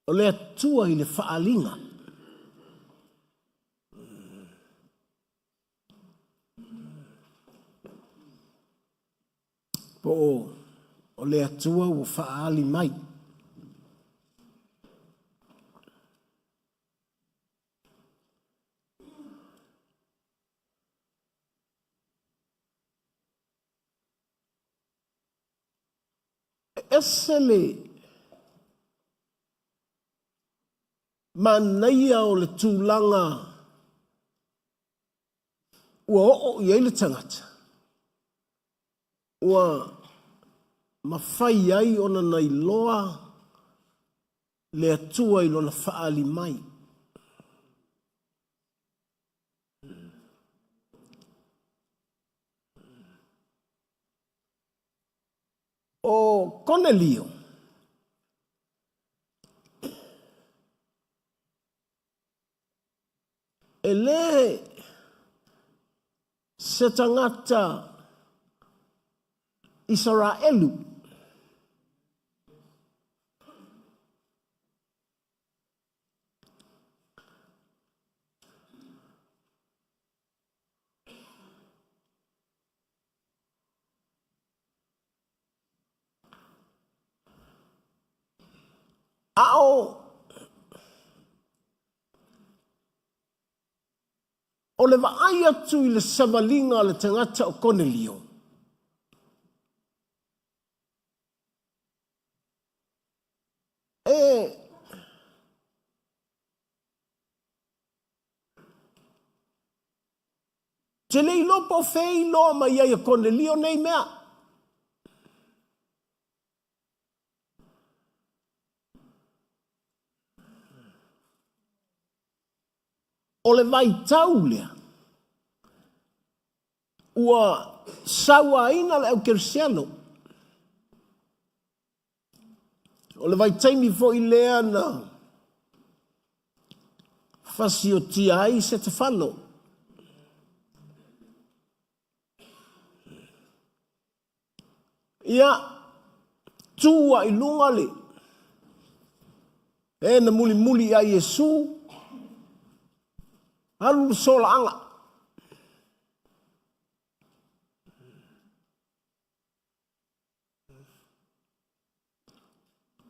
o le atua i le whaalinga. Po o le atua o whaali mai. Esele manaia o le tūlanga ua o iei le tangata. Ua mawhai ai ona nei loa le atua i lona whaali mai. O Cornelius e le se tangata Israelu ao o le vaai atu i le savalinga le tangata o Cornelius. Te nei lopo fei loa mai ai a Cornelius nei mea. O le vai tau lea. Ua saua ina le 𝚗𝚘𝚎𝚅𝚅. O le vai taimi fo i lea na fasio tia ai se te whano. Ia tua i lunga le. E na muli muli a Yesu. Alu sola anga.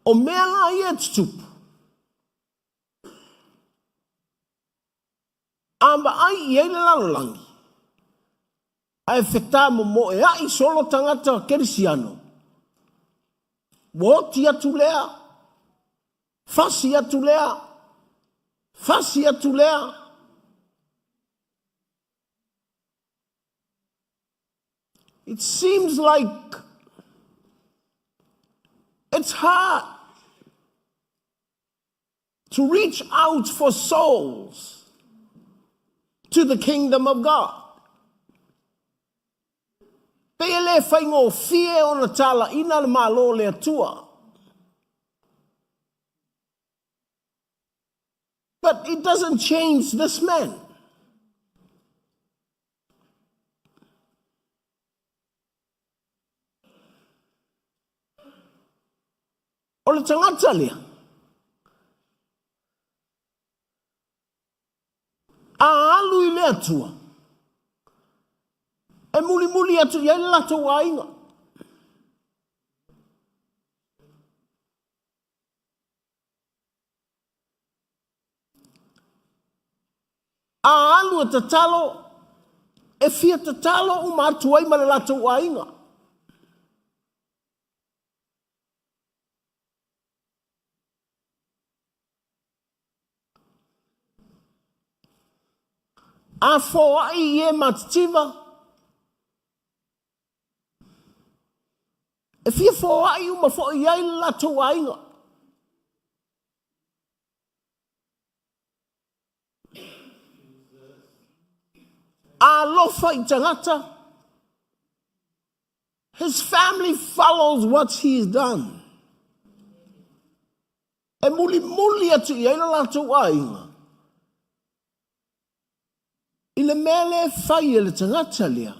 O mea la ia tutupu. Amba ai i eile lalolangi. Ai fetamo mo e ai solo tangata kerisiano. Woti atu lea. Fasi atu lea. Fasi atu lea. It seems like it's hard to reach out for souls to the kingdom of God. Pele whaingo fie o na tala ina le malo le atua. But it doesn't change this man. O le tangata lea. A alu i le atua. E muli muli atu i ele lato wainga. A alu e tatalo, e fia tatalo o matu ai ma le lato wainga. A fo ai e matitiva. E fia fo ai uma fo i ai lato wainga. A lofa i tangata. His family follows what he's done. E muli muli atu i ai lato wainga. I le mele fai e le tangata lea.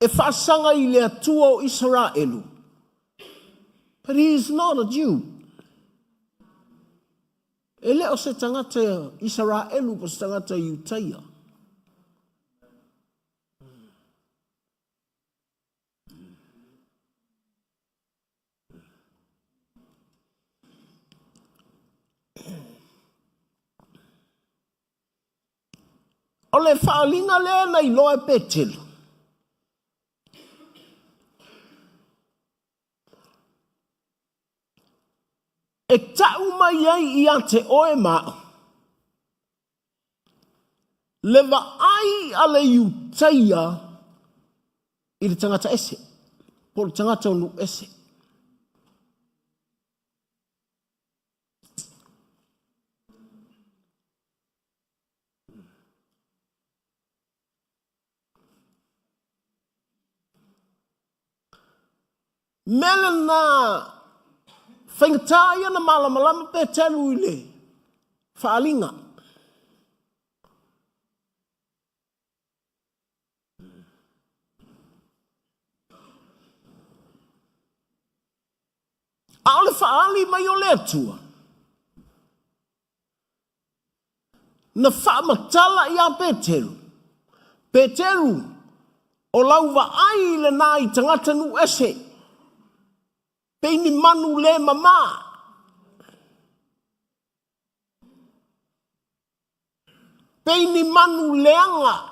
E whaasanga i le atua o Israelu. But he is not a Jew. E leo se tangata Israelu po se tangata 𝚘𝚘𝚎𝚘. O le whaalinga le na I loa petelu. E tau mai ai I a te oe mao. Le ai a le 𝚘𝚘𝚎 I le tangata ese. Po le tangata onu ese. Mele na whaingatāia na malamalama pe telu I le whaalinga. A ole whaali mai o le atua. Na whaamatala I a Petelu. Petelu o lauwa ai le nā I tangata nu ese. Peini manu le mama. Peini manu leanga.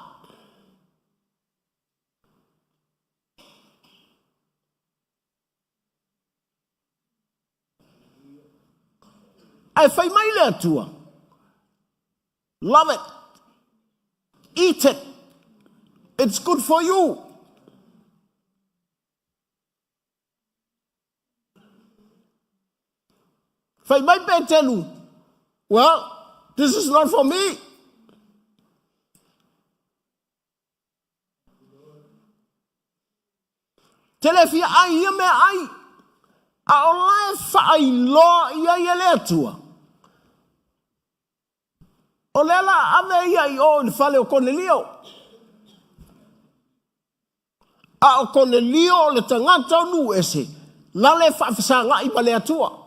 Ai whai mai le atua. Love it. Eat it. It's good for you. Whai mai pe telu. Well, this is not for me. Telefia ai ia me ai. A o lai whai loa ia ia le atua. O lela ave ia I o ni whale o Cornelius. A o Cornelius le tangata o nu ese. Lale whaafisanga I ma le atua.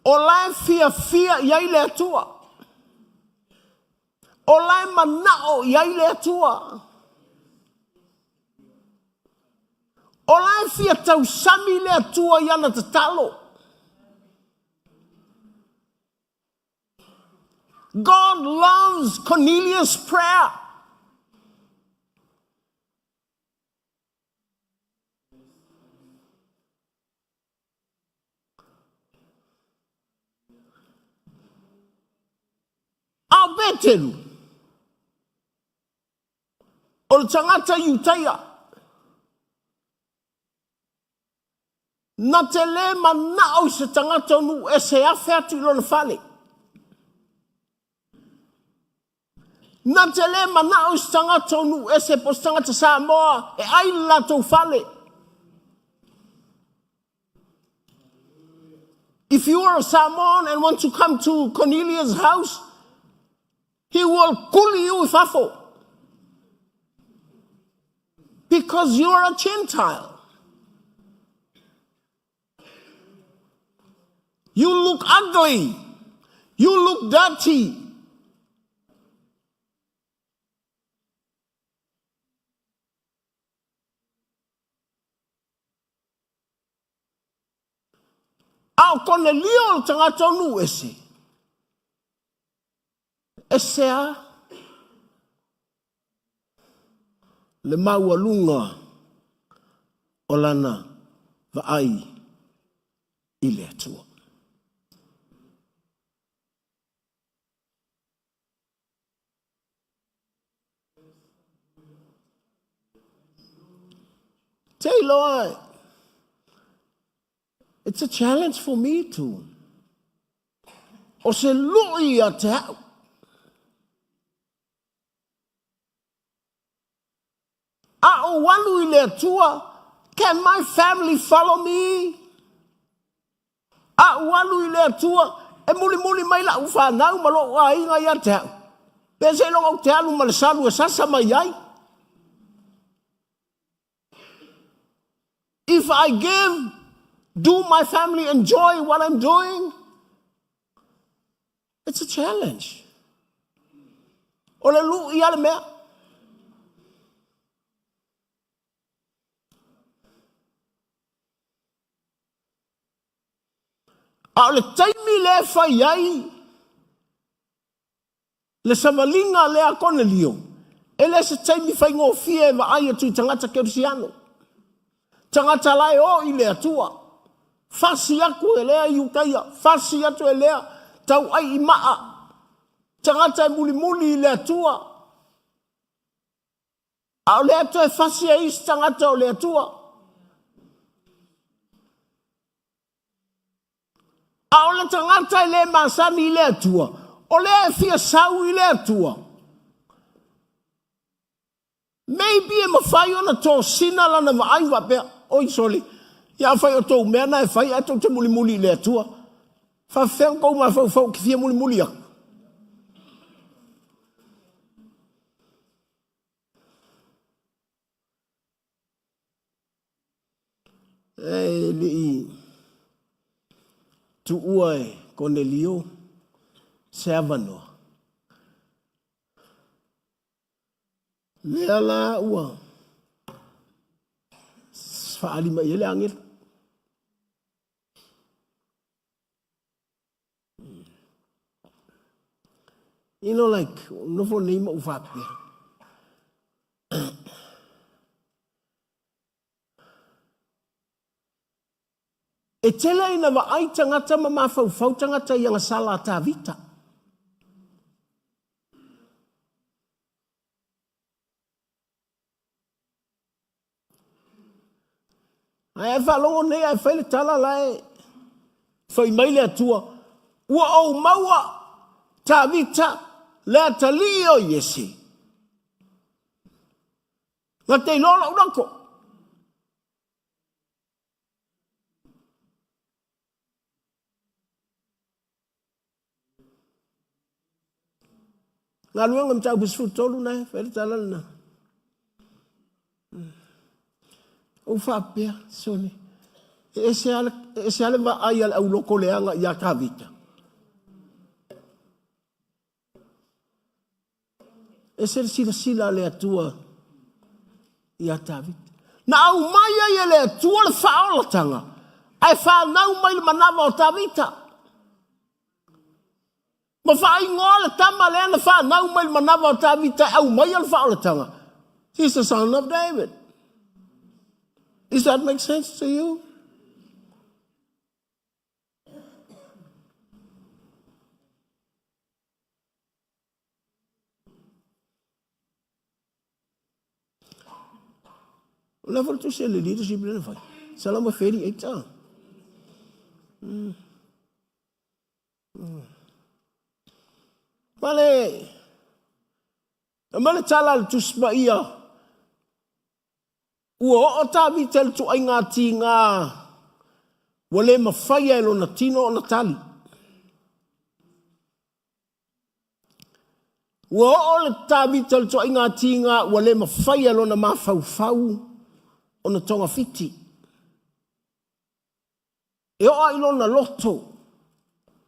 O lai fia iai le atua. O lai manao iai le atua. O lai fia tau sami le atua iana te talo. God loves Cornelius' prayer. Au betelu. O le tangata 𝚘𝚘𝚎. Na te le manao I se tangata nu e se awhi atu I lona whale. Na te le manao I se tangata nu e se pos tangata Samoa e ai latou whale. If you are a Samoan and want to come to Cornelius' house, he will kuli you with afo. Because you are a Gentile. You look ugly. You look dirty. Au Cornelius tangata nu ese. Esea le maualunga o lana vaai I le atua. Say, Lord, it's a challenge for me too. O se lui a te au. A o walu I le atua, can my family follow me? A o walu I le atua, e muli mai la ufa nau malo wa inga ia te au. Pe se longa te alu malasalu e sasa mai ai. If I give Do my family enjoy what I'm doing? It's a challenge. O le lu ia le mea. A o le taimi le fai ai, le samalinga le a Cornelius, ele se taimi fai ngō fie wa ai atu tangata kerusiano. Tangata lai o i le atua. Fasi aku e lea i ukaia, fasi atu e lea tau ai i maa. Tangata e muli muli i le atua. A o le atua e fasi e isi tangata o le atua. A o le tangata e le masani i le atua. O le e fia sau i le atua. Maybe e mawhai ona tō sina lana wa ai wa pia. Oi soli. Ia whai o tō mea na e whai a tō te muli muli i le atua. Wha wheng kou ma whau whau ki fia muli muli aku. E li i tu ua e Cornelius 𝗟𝗔𝗚𝗚𝗏. Lea la ua. Whaalima i ele angel. You know, like, no for name of happy. E tela ina wa ai tangata ma mawhau whau tangata i anga sala tā vita. Ai e whalongo nei ai whaile tala lai. Whai maile atua. Ua au maua tā vita lea tali o Yesi. Nga te lola urako. Ngā luenga mtau bisfu tolu nei, whaile tala na. O whapea, sone. E se ale wa ai al au loko leanga i a tā vita. E se sila le atua i a tā vita. Na au mai ai le atua le whaolatanga. Ai whanau mai le manawa o tā vita. Ma whai ngoa le tama lea na whanau mai le manawa o tā vita au mai al whaolatanga. He's the son of David. Does that make sense to you? Level 2 say leadership in the Salama Ferry 8. Vale. Amale tala tu smaia. Ua o tabi tel tu ai ngā tinga. Wale mawhaia elo na tino o na tali. Ua o le tabi tel tu ai ngā tinga. Wale mawhaia elo na mawhau o na tonga fiti. E o ilo na loto.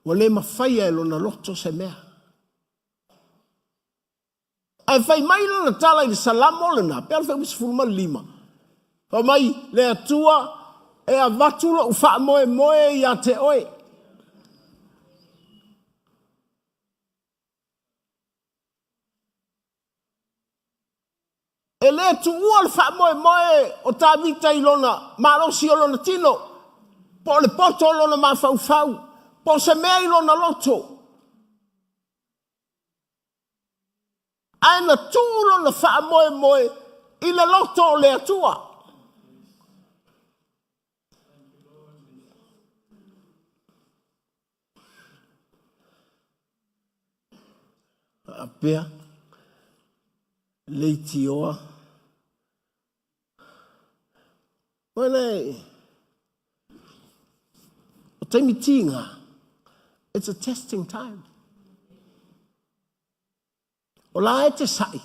Wale mawhaia elo na loto se mea. Ai whai mai na tala i salamo le na. Pea whai misfulma lima. Pa mai le atua e a vatula u wha moe moe i a te oe. E le tu ua le wha moe moe o tā vita i lona marosi o lona tino. Po le poto o lona mawhau whau. Po se mea i lona loto. Ai na tu lona wha moe moe i le loto o le atua. Apea leiti oa. Wale o taimi tinga. It's a testing time. O la e te sai.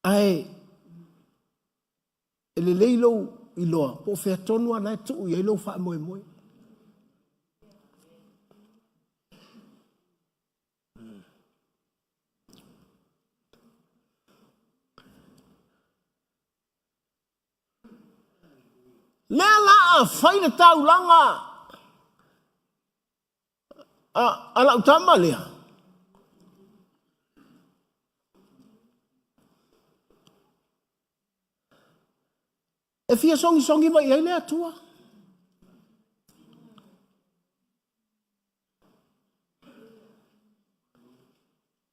Ai le leilo I loa po fe tonu ana tu I lo fa moe moe. Lea la a whaina taulanga a lau tama lea. E fia songi mai ai lea tua.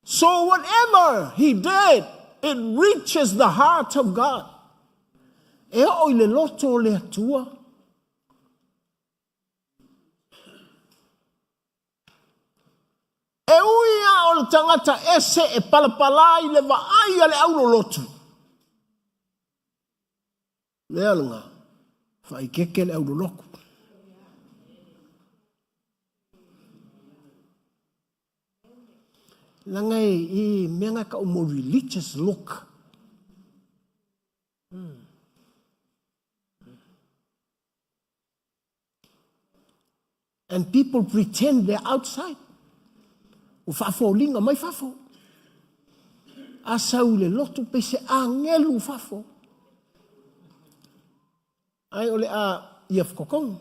So whatever he did, it reaches the heart of God. E o I le loto le atua. E uia o le tangata ese e palapala I le vaai ale au lo lotu. Le alunga, whai keke le au lo loku. Langai I menga ka o mo religious look. And people pretend they're outside. O fafo linga mai fafo. Asau le lotu pe se angelu fafo. Ai ole a iaf kokong.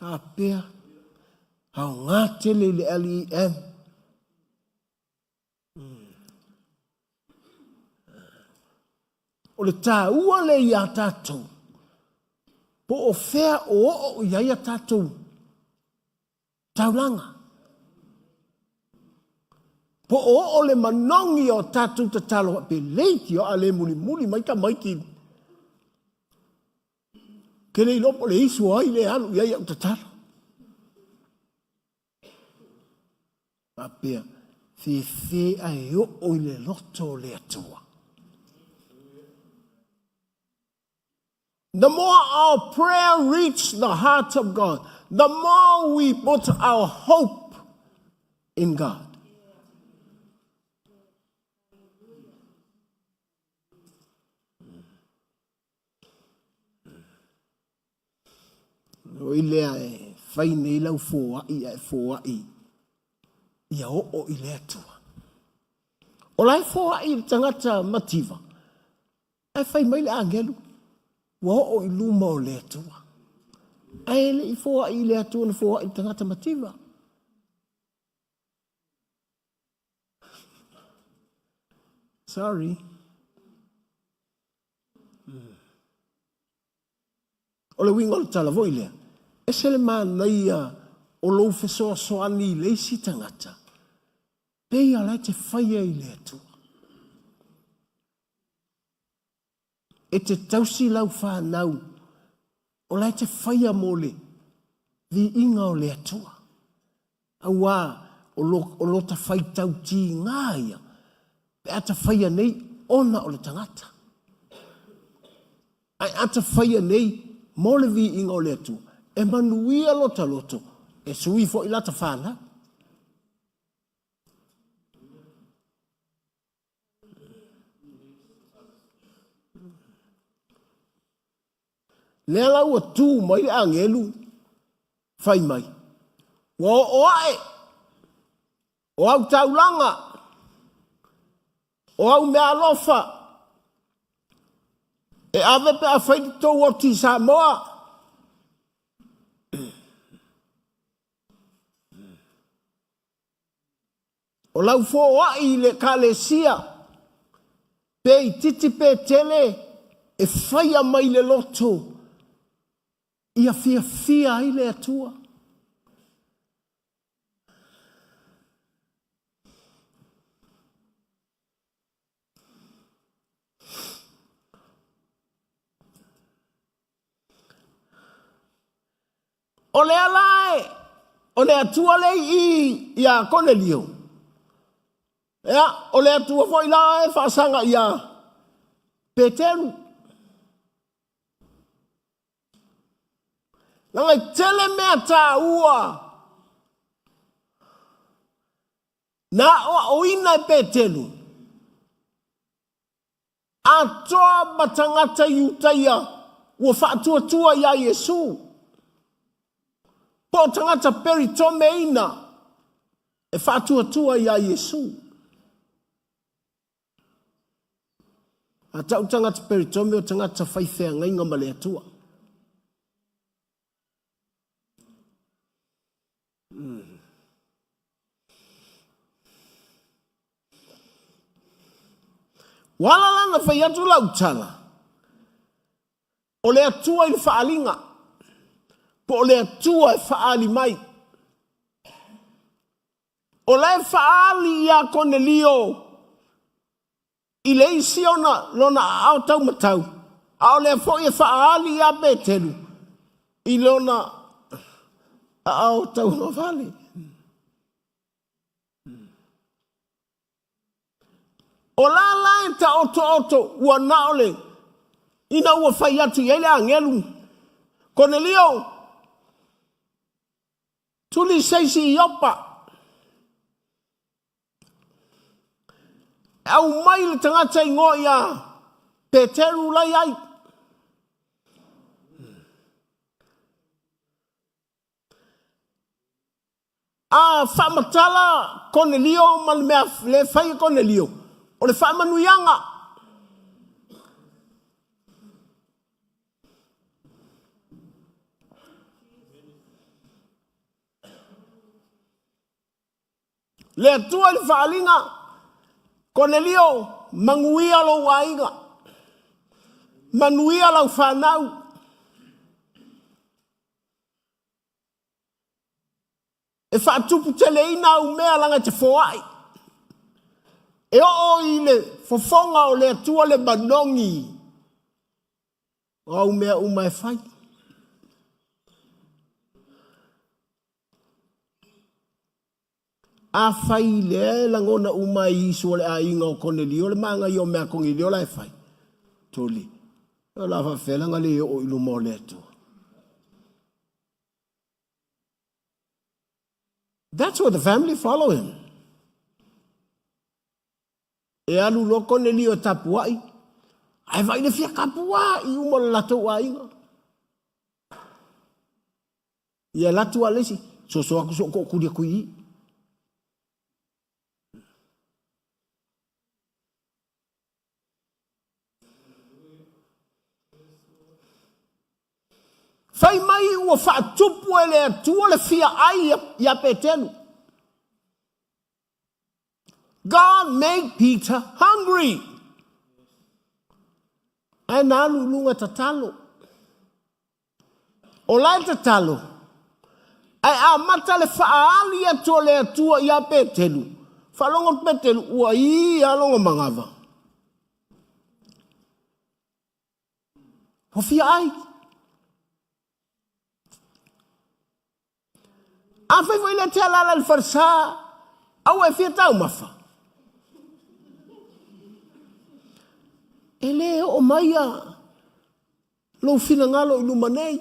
Apea. Hau ngate le ali em. O le tā ua le ia tātou. Po o whea o ia tātou. Taulanga. Po o le manongi o tātou ta talo pe leiti o ale muli mai ka maiti. Ke le ilopo le isu ai le alu ia ta talo. Apea. Fe ai o le loto le atua. The more our prayer reaches the heart of God, the more we put our hope in God. O ilea e whai nei lau fōai. Ia o ilea tua. O lai fōai tangata mativa. E whai mai le angelu. Wa o I luma o le atua. Ai le I fōa I le atua na fōa I tangata mativa. Sorry. O le winga o le tala voi lea. E se le mana ia o lou fesoa soani le isi tangata. Pei ala te whaia I le atua. E te tausi lau whanau, o lai te whaia mole, vi inga o le atua. Aua, o lo ta whai tau ti ngāia, pe ata whaia nei, ona o le tangata. Ai ata whaia nei, mole vi inga o le atua, e manuia lota loto, e sui fo I lata whanau. Lea lau tū mai le angelu, whai mai. Wa o ae, o au taulanga, o au mea lofa, e ave pe a whai tō o ti Samoa. O lau fō ai le kalesia, pe I titi pe tele, e whaia mai le loto, ia fia ai le atua. O le alae, o le atua le ia Cornelius. O le atua foi la e whaasanga ia Peteru. Langai tele mea tā ua. Na o ina e pētelu. Atoa matangata iutaia ua whaatua ia Yesu. Po tangata peritome ina e whaatua ia Yesu. A tau tangata peritome o tangata whaifea ngainga male atua. Wala lana whai atu lautala. O le atua i le whaalinga. Po o le atua e whaali mai. O le whaali ia Cornelius. I le isi ona lona au tau matau. A o le fo i whaali ia Petelu. I lona au tau mawhali. O la lae ta oto ua naole. Ina ua whai atu i ele angelu. Cornelius. Tuli seisi i opa. Au mai le tangata i ngoi a Peteru lai ai. A whamatala Cornelius ma le whai Cornelius. O le whaamanuianga. Le atua le whaalinga. Cornelius manguia lo wainga. Manuia lau whanau. E whaatupu tele ina au mea langa te whoai. E o i le fofonga o le atua le manongi. O au mea umai whai. A whai le langona umai isu o le a inga o Cornelius. Le manga i o mea kongi leo lai whai. Tuli. O la whawhelanga le o ilu mo le atua. That's what the family follow him. E alu lo Cornelius tapuai. Ai vai le fia kapua i umo le lato wa inga. Ia latu alesi. So aku so ko kudia kui. Fai mai ua whaatupu e le atua le fia ai ia Petelu. God made Peter hungry. E nā lulunga tatalo. O lai tatalo. E a mata le whaali atua le atua ia Petelu. Whalongo Petelu ua i alongo mangava. O fia ai. A fai vai le te alala le farsa. Au e fia tau mafa. Ele o maia. Lo fina ngalo ilu manei.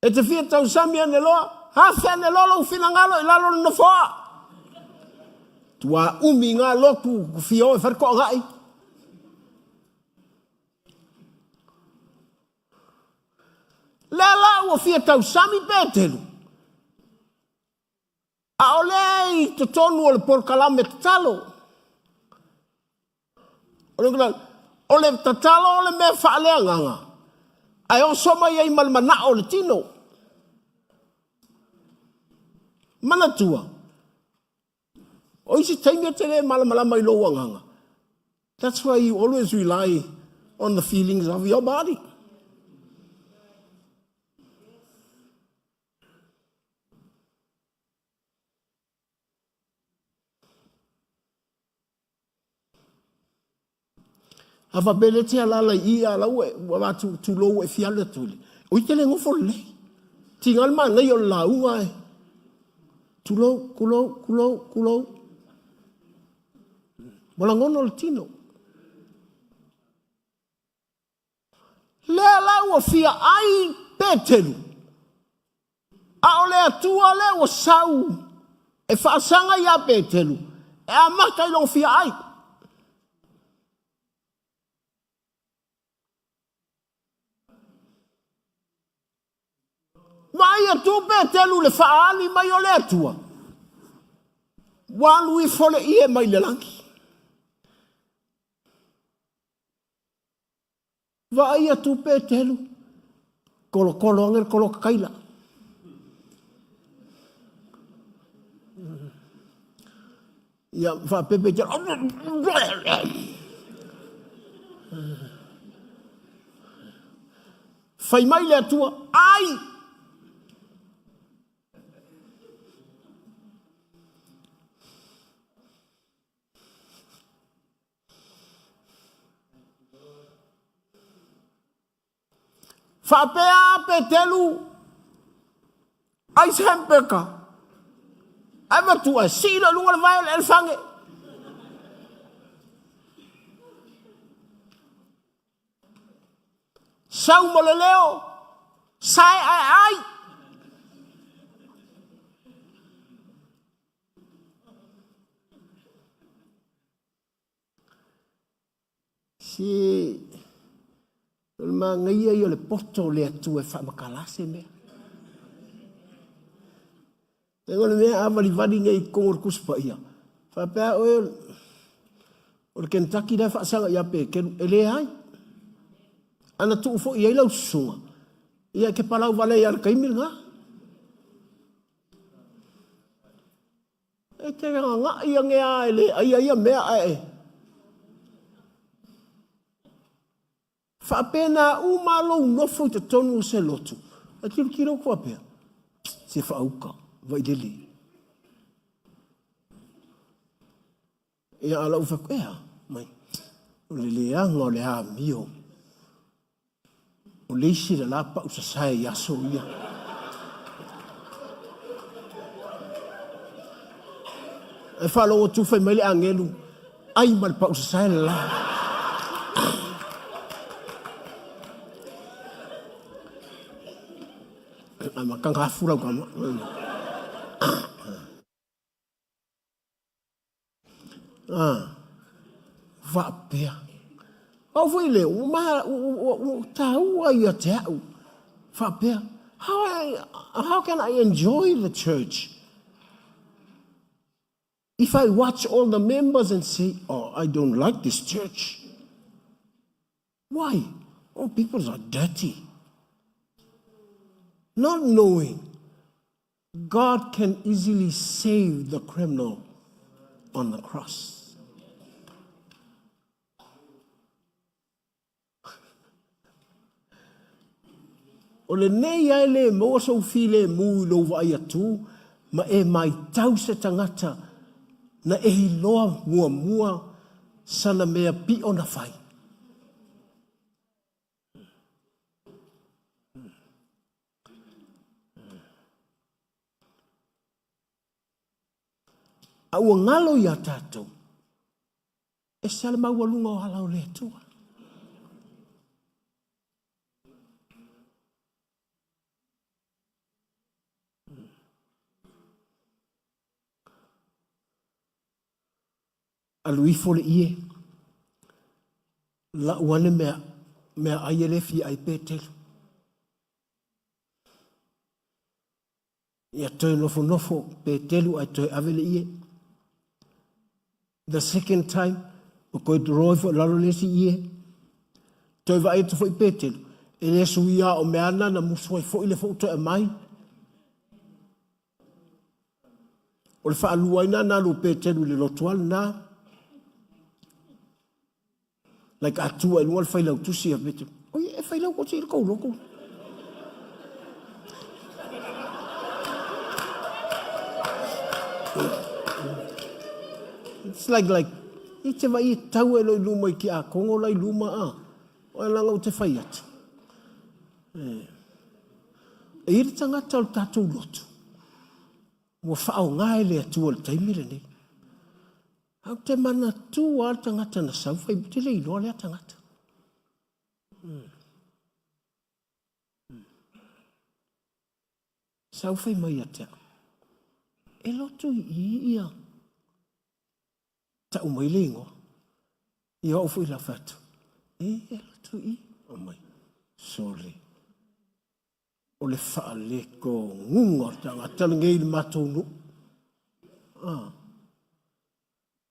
E te fia tau sami ane loa. Hafe ane loa lo fina ngalo ilalo na foa. Tua umi ngā loku fio e wharko ngai. Lela ua fia tau sami Petelu. A ole i te tonu o le porkalame tatalo. O le tatalo o le mea whaalea nganga. Ai o soma iei malmana o le tino. Manatua. O isi taimia te le malamalama i loa nganga. That's why you always rely on the feelings of your body. Ava bele te alala I ala ue, wa tu lo e fiale tuli. O ite le ngofo le. Tingal ma nei o la unga e. Tu lo, kulo. Molangono le tino. Lea la ua fia ai Petelu. A o le atua le o sau. E whaasanga ia Petelu. E a mata ilo fia ai. Mai atu Petelu le whaali mai o le atua. Walu I fole ie mai le langi. Vai atu Petelu. Kolo angel kolo kaila. Ia fa pepe ja. Fai mai le atua. Ai! Fapea Petelu ai sempeka ai matua sila lunga vai el fange sau moleleo sai ai si ma ngai io le poto le atu e fa makalase me. Tengo le mea amali vadi ngai kongor kuspa ia. Fa pea o Kentucky da fa sanga ia pe ke ele ai. Ana tu fo ia lau sunga. Ia ke palau vale ia kaimil nga. E te nga ia ngea ele ia mea ai. Whapena umalo nofo te tonu se lotu. A kiro kua pea. Se whauka. Vai deli. Ia ala ufa kwea. Mai. O le leanga o le a mio. O leisi le lapa usasai yaso ia. E whalo o tufai mai le angelu. Ai malpa usasai le la. Ama kang hafura kama. Va pea. Au foi le o tau ai a tau. Va pea. How can I enjoy the church if I watch all the members and say, oh, I don't like this church? Why? Oh, people are dirty. Not knowing God can easily save the criminal on the cross. O le nei ai le mo so file mu lo vai atu ma e mai tau se tangata na e hiloa mua sana mea pi ona fai. A ua ngalo ia tātou. E sale maua lunga o halau le atua. Alui fole ie. La uane mea aiele fi ai Petelu. Ia toi nofo Petelu ai toi avele ie. The second time, o koe te roi fo lalo lesi ie. Toi va e te fo I Petelu. E lesu ia o meana na musoi fo ile fo to e mai. O le wha aluaina na lo Petelu le lotual na. Like Atua e lua le whailau tusi a Petelu. Oi, e whailau ko te il kou loko. It's like I te vai e tau e loi luma I ki a kongo lai luma a. O e langa o te whai atu. E iri tangata o tātou lotu. Mua whao ngāe le atua le taimire nei. Au te mana tū a tangata na sau whai te lei loa lea tangata. Sau whai mai a te. E lotu I ia. Ta umai lengo. Ia o fui la fatu. E lotu I. O mai. Sorry. O le wha le ko ngunga tangata ngei le matonu.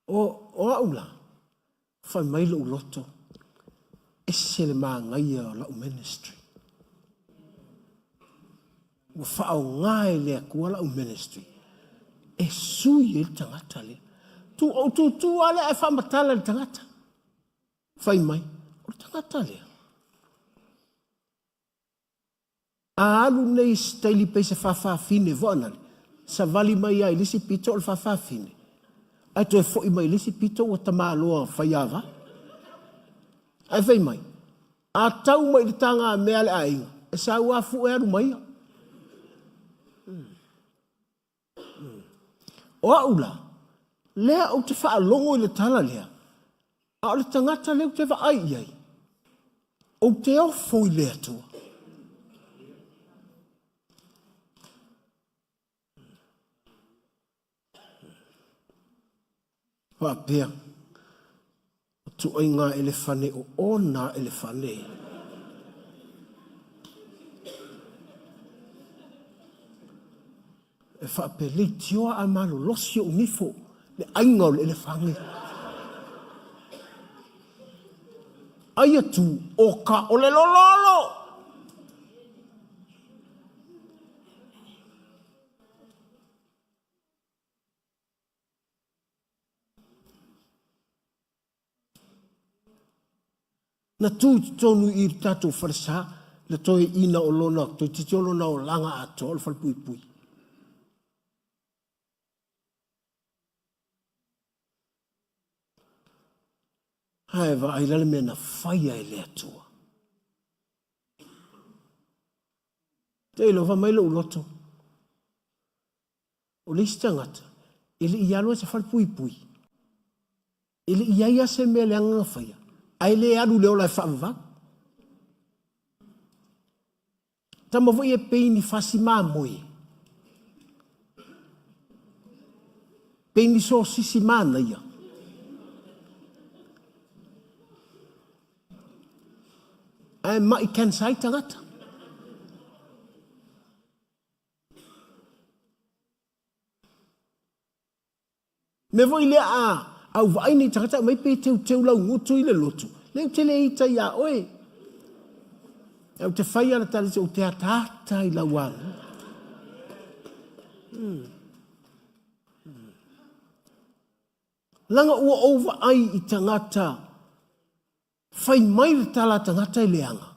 O aula. Whai mai lo loto. E se le maa ngai a lau ministry. Wa wha o ngai lea kua lau ministry. E sui e tangata le. Tu ale e wha matala le tangata. Whai mai. O tangata le. A alu nei staili peise whawhawhine vana. Sa vali mai ai lisi pito o le whawhawhine. Ai to e fo I mai lisi pito o tamaloa whaiava. Ai whai mai. A tau mai le tanga mea le ainga. E sa ua fu e aru mai. O aula. Lea o te wha longo I le tala lea. A o le tangata leo te wha ai iai. O te ofo I lea tua. Pea. Tu ai ngā elefane o ona elefane. E whape li tioa a malo losi o nifo. Le ainga o le elefane. Ai atu o ka o le lololo. Na tu tonu I tatu farsa le toi ina o lona to titolo na o langa ato o fal pui pui. Hai va ai le mena faia I le atua. Te lo va mai lo loto. O le stangata ele ia lo se fal pui pui. Ele ia se me le anga faia. Ai le alu leo lai whaava. Tama voi e peini whasi māmoe. Peini so sisi māna ia. Ai mai kansai tangata. Me voi le a. Au vai ni tangata mai pe teu lau ngutu I le lotu. Leu te le ita ia oe. Au te whaia na tale o te atata I lau anu. Langa ua ova ai I tangata. Whai mai le tala tangata I leanga.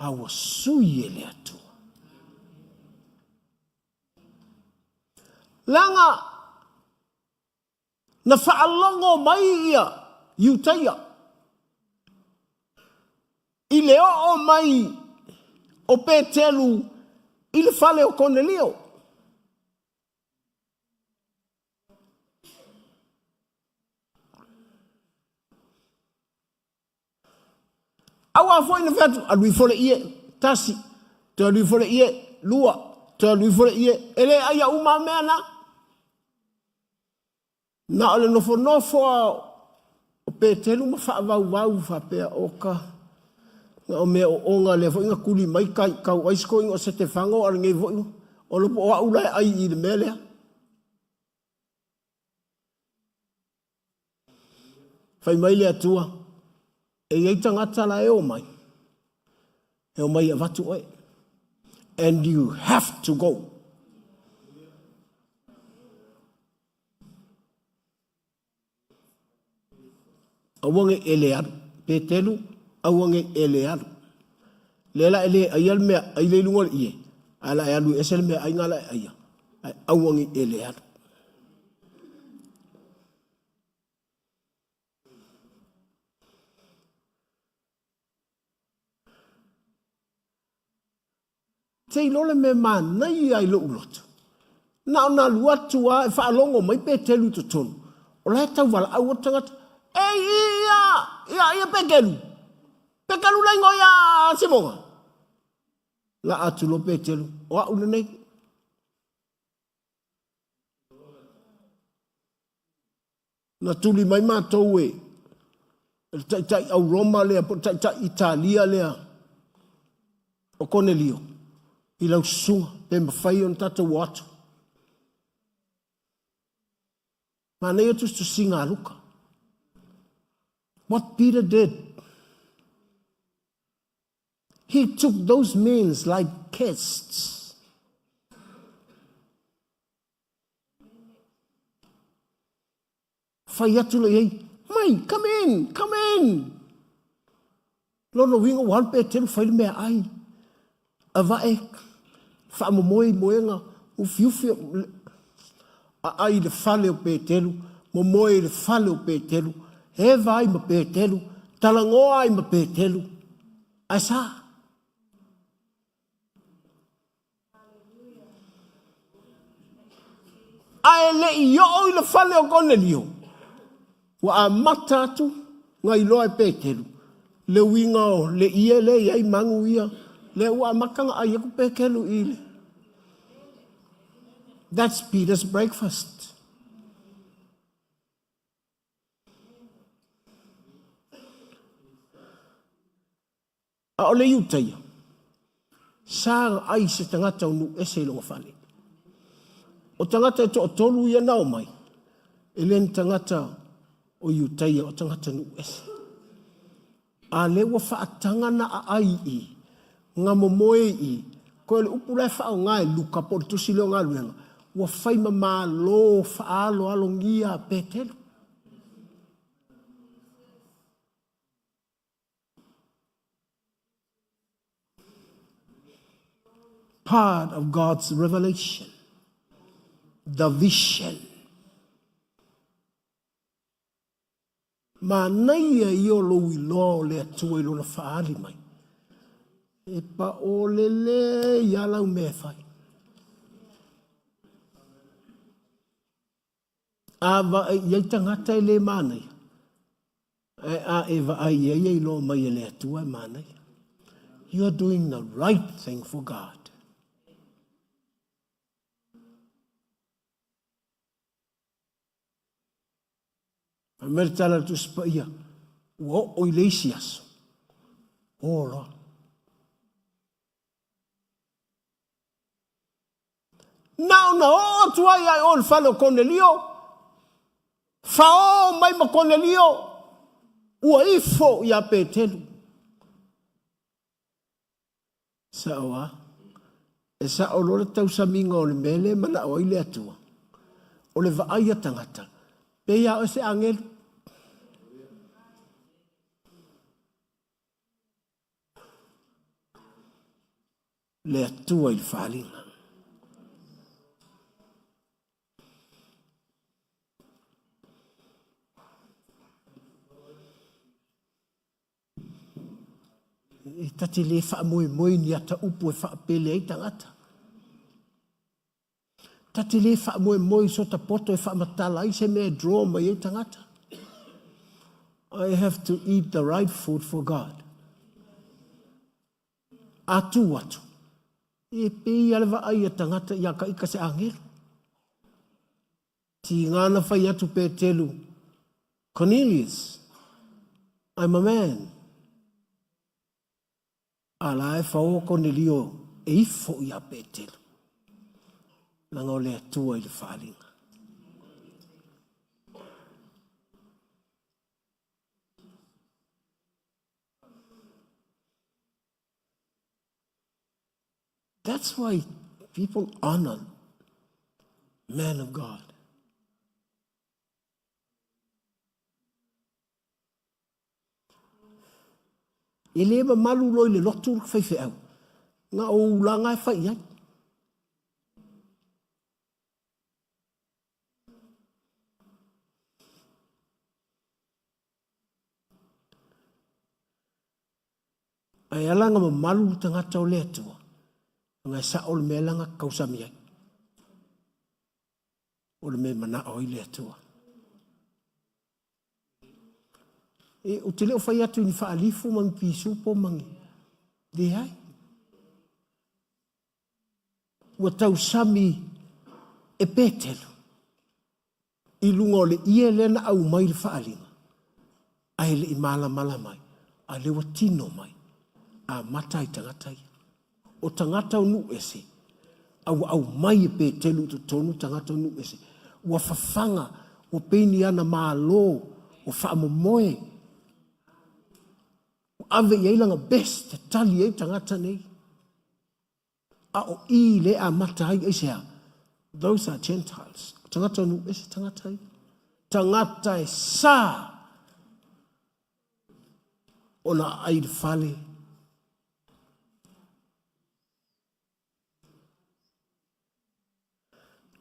Awa sui e le atua. Langa na whaalongo mai ia, iutaia. I leo o mai, o Petelu, I le fale o Cornelius. Awa foi na vetu, a lui fole ie, tasi, te a lui fole ie, lua, te a lui fole ie, ele aia uma mea na. Na ole nofo o Petelu ma whaavau whapea oka. Nga o mea o onga le fo inga kuli mai kai kau aisko inga o sete whango ar ngei fo inga. O lupo o aulai ai I le melea. Whai mai le atua. E iei tangata la e o mai. E o mai a watu oe. And you have to go. Awange ele aru. Petelu, awange ele aru. Lela ele ayal mea, aile lungal iye. Ala alu esel mea ay ngala aya. Awange ele aru. Te lola me manai ai lo uloto. na lua tua e whaalongo mai pe telu to tonu. O lai tau wala au tangata. Ia pekelu. Pekelu lai ngoi a simonga. La atu lo pe telu. O au nei. Na tuli mai mātou e. Tai au Roma lea, tai Italia lea. O Cornelius. I lau sunga. Pe mawhai on tata watu. Mana ia tu singa luka. What Peter did. He took those men like guests. Fayatula yei. Mai, come in. Lono winga wan pe telu fai me ai. Avae. Fa mo moenga u fiu ai le fale o pe telu, mo moe le fale o pe telu. He vai ma pe telu, talangoa ai ma pe telu. Ai sa. Ai le i o le fale o Cornelius. Wa a matatu ngai loa pe telu. Le winga o le ia le iai mangu ia. Le wa makanga ai ku pe kelu ile. That's Peter's breakfast. A ole iutai. Sa ai se tangata unu ese longa fale. O tangata e to tolu ia nao mai. Elen tangata o iutai o tangata unu ese. A lewa whaatanga na a ai I. Nga momoe I. Ko le upulai wha o ngai luka por tusi leo ngā luenga. Wa whai ma lo whaalo alongia pe telu. Part of God's revelation. The vision. Ma naia I o lo I lo le atua I lo na whaali mai. E pa o le ialau me whai. Ava iai tangata I le manai. Eva ai iai lo mai le atua manai. You are doing the right thing for God. Ameritala tu spaia. Wo oilesias. Ora. Now, tu ai on falo Cornelius. Fao mai ma Cornelius. Ua ifo ia pe telu. Sawa. E sa o lore tau saminga o le mele mana o ile atua. O le vaaya tangata. Pe ia o se angelu. Le atua il whalinga. E tati le wha moe ni ata upo e wha pele ei tangata. Tati le wha moe so ta poto e wha matala i se mea draw mai ei tangata. I have to eat the right food for God. Atu. E pe alwa ai a tangata ia ka ika se angelu. Ti ngana whai atu pe telu. Cornelius, I'm a man. Ala e whao Cornelius e ifo ia pe telu. Nanga o le atua I le whalinga. That's why people honor man of God. E le malu loi le lotu fai au. Nga o ulanga e fai ai. Ai alanga ma malu tangata o le atua. Nga sa o le melanga kausami ai. o le me mana o ile atua. E o te leo whai atu ni whaalifu mangi pisu po mangi. De ai. Ua tau sami e pētelu. I lunga o le ia lena au mai le whaalinga. Ai le i mala mai. A le wa tino mai. A matai tangatai. O tangata o nu ese. Au mai e pētelu to tonu tangata o nu ese. Ua whawhanga. Ua peini ana maa lo. Ua whaamomoe. Ave i eilanga best. Tali e tangata nei. A o I le a matai e sea. Those are Gentiles. Tangata nu ese tangata i. Tangata e sa. Ona ai le fale.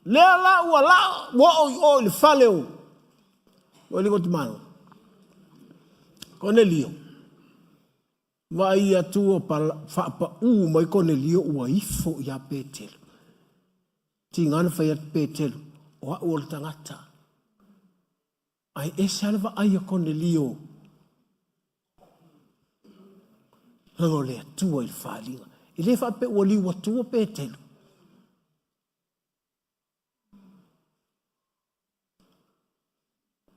Lea la ua la. Wa o le fale o. Wa li gotu mano. Cornelius. Vai atua pa mai Cornelius ua ifo ia Petelu. Tingana whai atu Petelu. Oa ua le tangata. Ai e salva ai a Cornelius. Hango le atua i whalinga. I le wha pe ua li ua tua Petelu.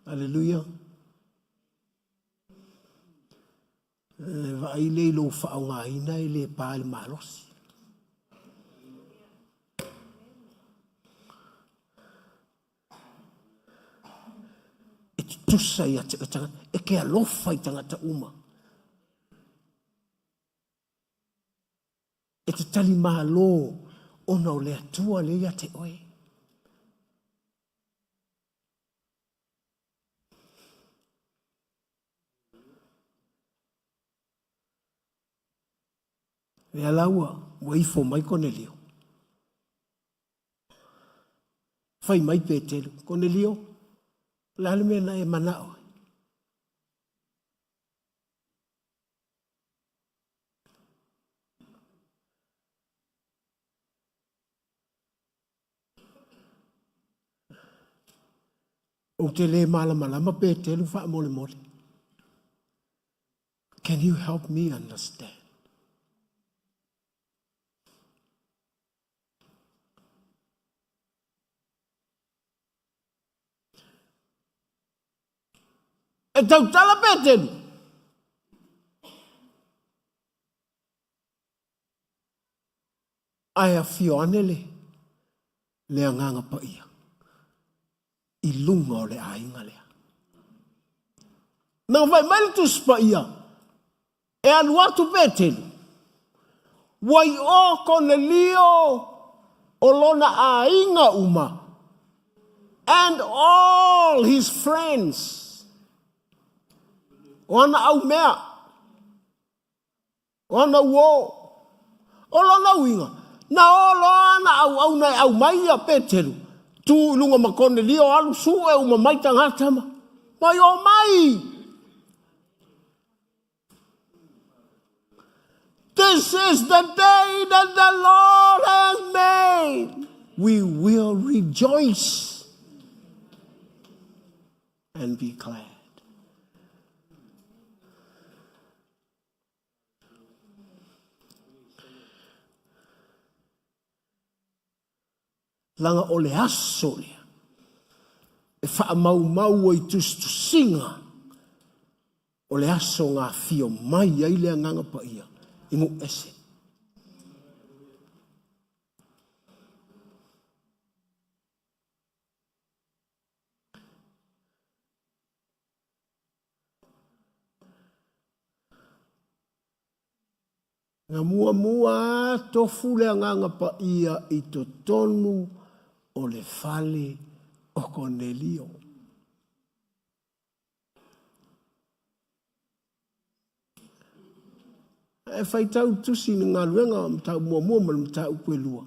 Hallelujah. Vai le lo whao ngā ina i le pāle malosi. E tusa i ate tangata. E ke alofa i tangata uma. E te tali malo ona o le atua le ia te oe. E alaua, ua ifo mai Cornelius. Whai mai Petelu. Cornelius, lale mena e manao. O te le malama Petelu wha mole mole. Can you help me understand? E tau tala Petelu. Ai a fioanele le anganga pa ia. I lunga o le ainga lea. Nā vai mai tu spa ia. E anu atu Petelu. Wai o Cornelius o lona ainga uma. And all his friends. Ona au mea. Ona wo. O lona uinga. Na o lona au nei au mai a Petelu. Tu lunga ma Cornelius alu su e uma mai tangata ma. Mai o mai. This is the day that the Lord has made. We will rejoice and be glad. Langa o le aso lea. E wha mau ai tusinga. O le aso ngā fio mai ai lea nganga pa ia. Ingo ese. Ngā mua tofu lea nganga pa ia I to tonu o le fale o Cornelius. E whai tau tusi ni ngā ruenga mtau mua ma mtau puelua.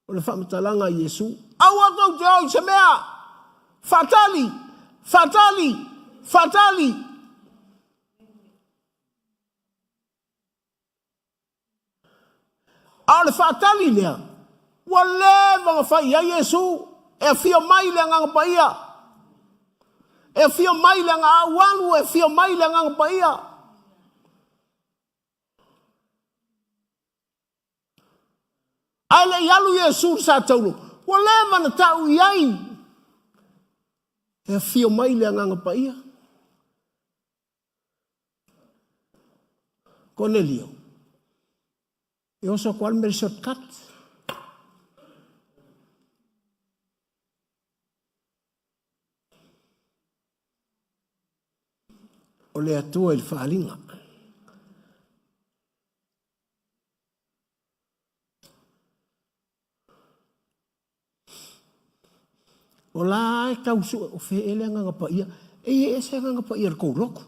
O le whamatalanga Yesu. Au atau te au se mea. Fatali. Au le fatali lea. Ua le vanga whai ai Yesu. E fia mai le nganga paia. E fia mai le nganga awalu. E fia mai le nganga paia. Ale yalu Yesu sa taulu. Ua le mana tau iai. E fia mai le nganga paia. Cornelius. E oso kual meri shortcut. O le atua il whaalinga. O la e kausu o whe ele nganga pa ia. E se nganga pa ia kou loko.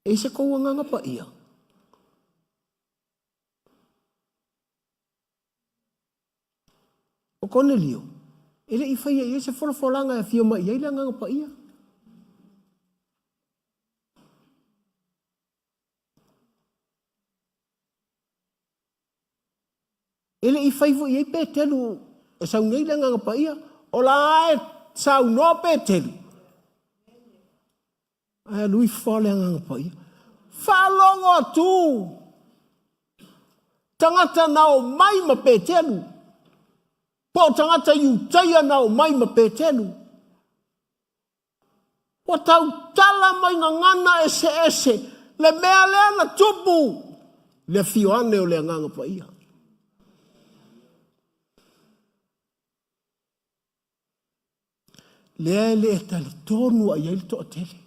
E se kou nganga pa ia. O Cornelius. Ele i whaia i se wholafolanga e whio mai ele nganga pa ia. Ele i whaifu i pe telu e sau nei le nganga pa ia. O la e sau no pe telu. Ai lui whale nganga pa ia. Whalongo tu. Tangata nao mai ma pe telu. Po tangata yu taia nao mai ma pe telu. O tau tala mai ngana ese ese. Le mea lea na tupu. Le fio ane o le nganga pa ia. Lea le e tali tonu a iai to tele.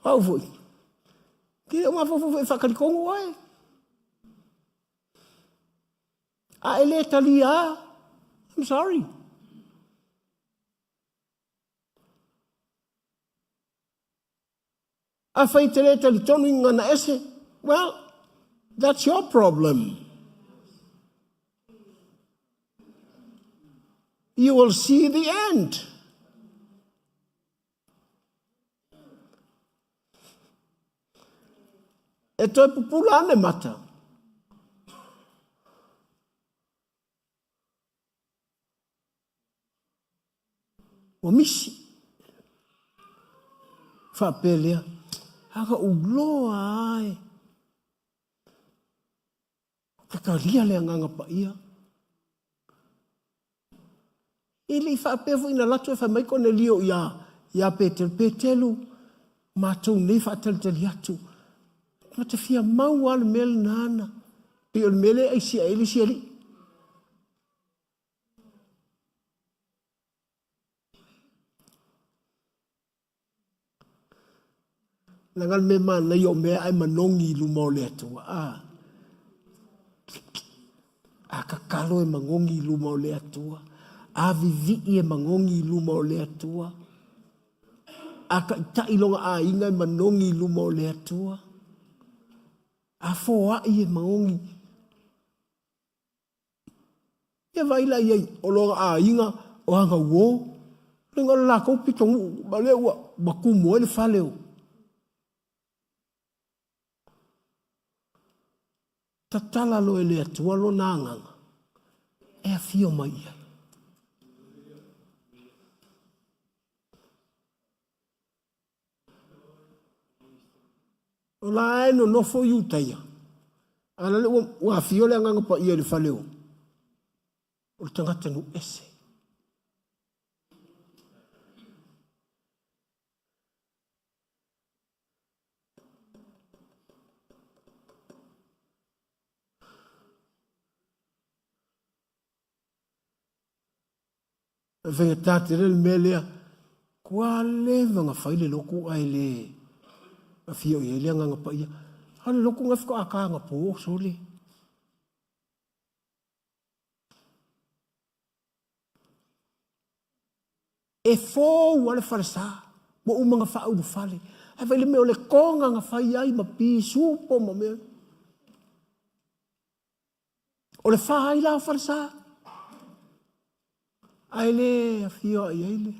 Au foi. Kira uma fofo e whakarikongo ai. A ele tali a. I'm sorry. A whai tele tali tonu ngana ese. Well, that's your problem. You will see the end. E toi pupula ane mata. O misi. Whapelea. Haka uloa ai. Kakaria le nganga pa ia. Ili whapefu ina latu e whamai Cornelius ia petelu. Mātou nei whaatalitali atu. Ma te fia mau ala mele nana. Pe o mele ai sia ele sia li. Langal me mana yo me ai manongi lumau le atua. A kakalo e mangongi lumau le atua. A vivi e mangongi lumau le atua. A ka tailonga a inga e manongi lumau le atua. A foa i e mangongi. Ia vaila iei o longa a inga o hanga uo. Lenga la kou pitongu baleu bakumo ele faleu. Tatala lo ele atua lo nanganga. E a fio mai ia. O la e no nofo iu taia. Ana le ua fio le anganga pa ia le faleu. O le tangata nu ese. E whenga tāte le melea. Kua le vanga whaile loku ai le. A fio i ele anganga pa ia. Hale loku ngafiko a kāanga po sole. E fō wale whare sā. Mo umanga whau du whale. Ai whaile me o le konga nga whai ai ma pi supo ma mea. O le whai la whare sā. Ai le a fio ai ele.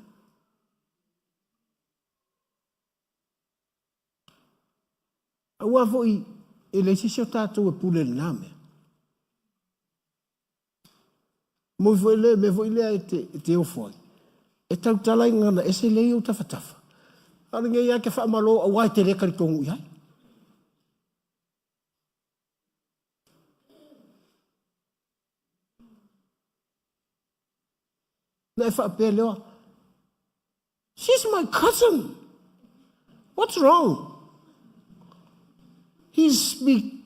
Aua foi e le sisi o tātou e pule le name. Mo foi le, me foi le te o foi. E tau talai ngana, e se lei o tawhatafa. Ara ngai ia ke whaamalo a wai te reka rikongu iai. Na e whaapea leo, she's my cousin. What's wrong? He speak.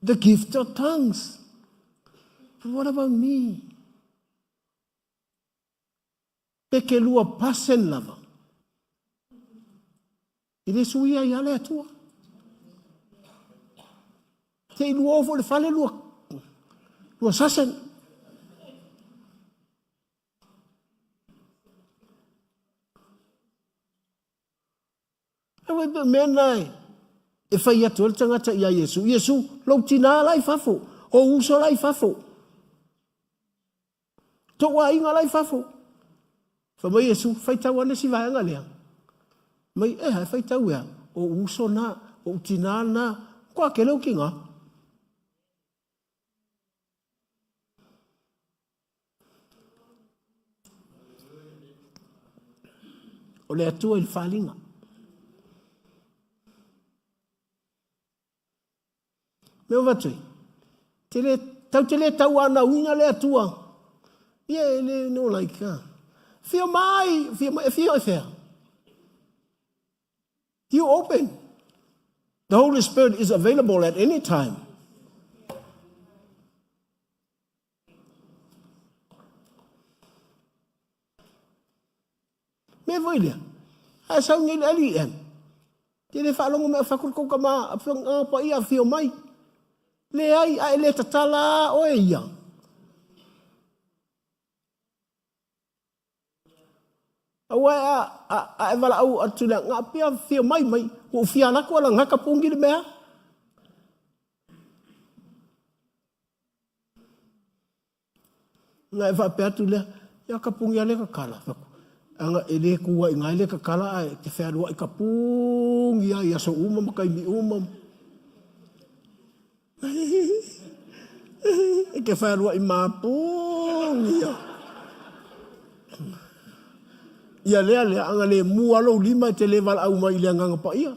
The gift of tongues. But what about me? Peke lua pasen lava. Ire sui ai ale atua. Te ilu ovo le fale lua sasen. Ewe be menai. E fai atu le tangata ia Yesu. Yesu, lau tina lai fafo. O uso lai fafo. Toa inga lai fafo. Fa mai Yesu, fai tau ane si vai anga lea. Mai hai fai tau ea. O uso na, o tina na. Kwa ke leo kinga. O le atua il falinga. Meu vatui. Tele tau ana uina le atua. Ie le no like. Fio mai fair. You open. The Holy Spirit is available at any time. Me voile. A sa ngi ali en. Tele fa longo me fa ko kama pa ia fio mai. Le ai a le tatala o ia. Awa a vala au atula nga pia fio mai o fia na ko la ngaka pungi le mea. Nga va pe atula ya ka pungi ale ka kala. Anga ele kuwa ngai le ka kala ai te fa ro ka pungi ya so uma kai mi uma. E ke fa ro i ma pungi ya. Ia lea anga le mua lo lima te leval au mai le anga pa ia.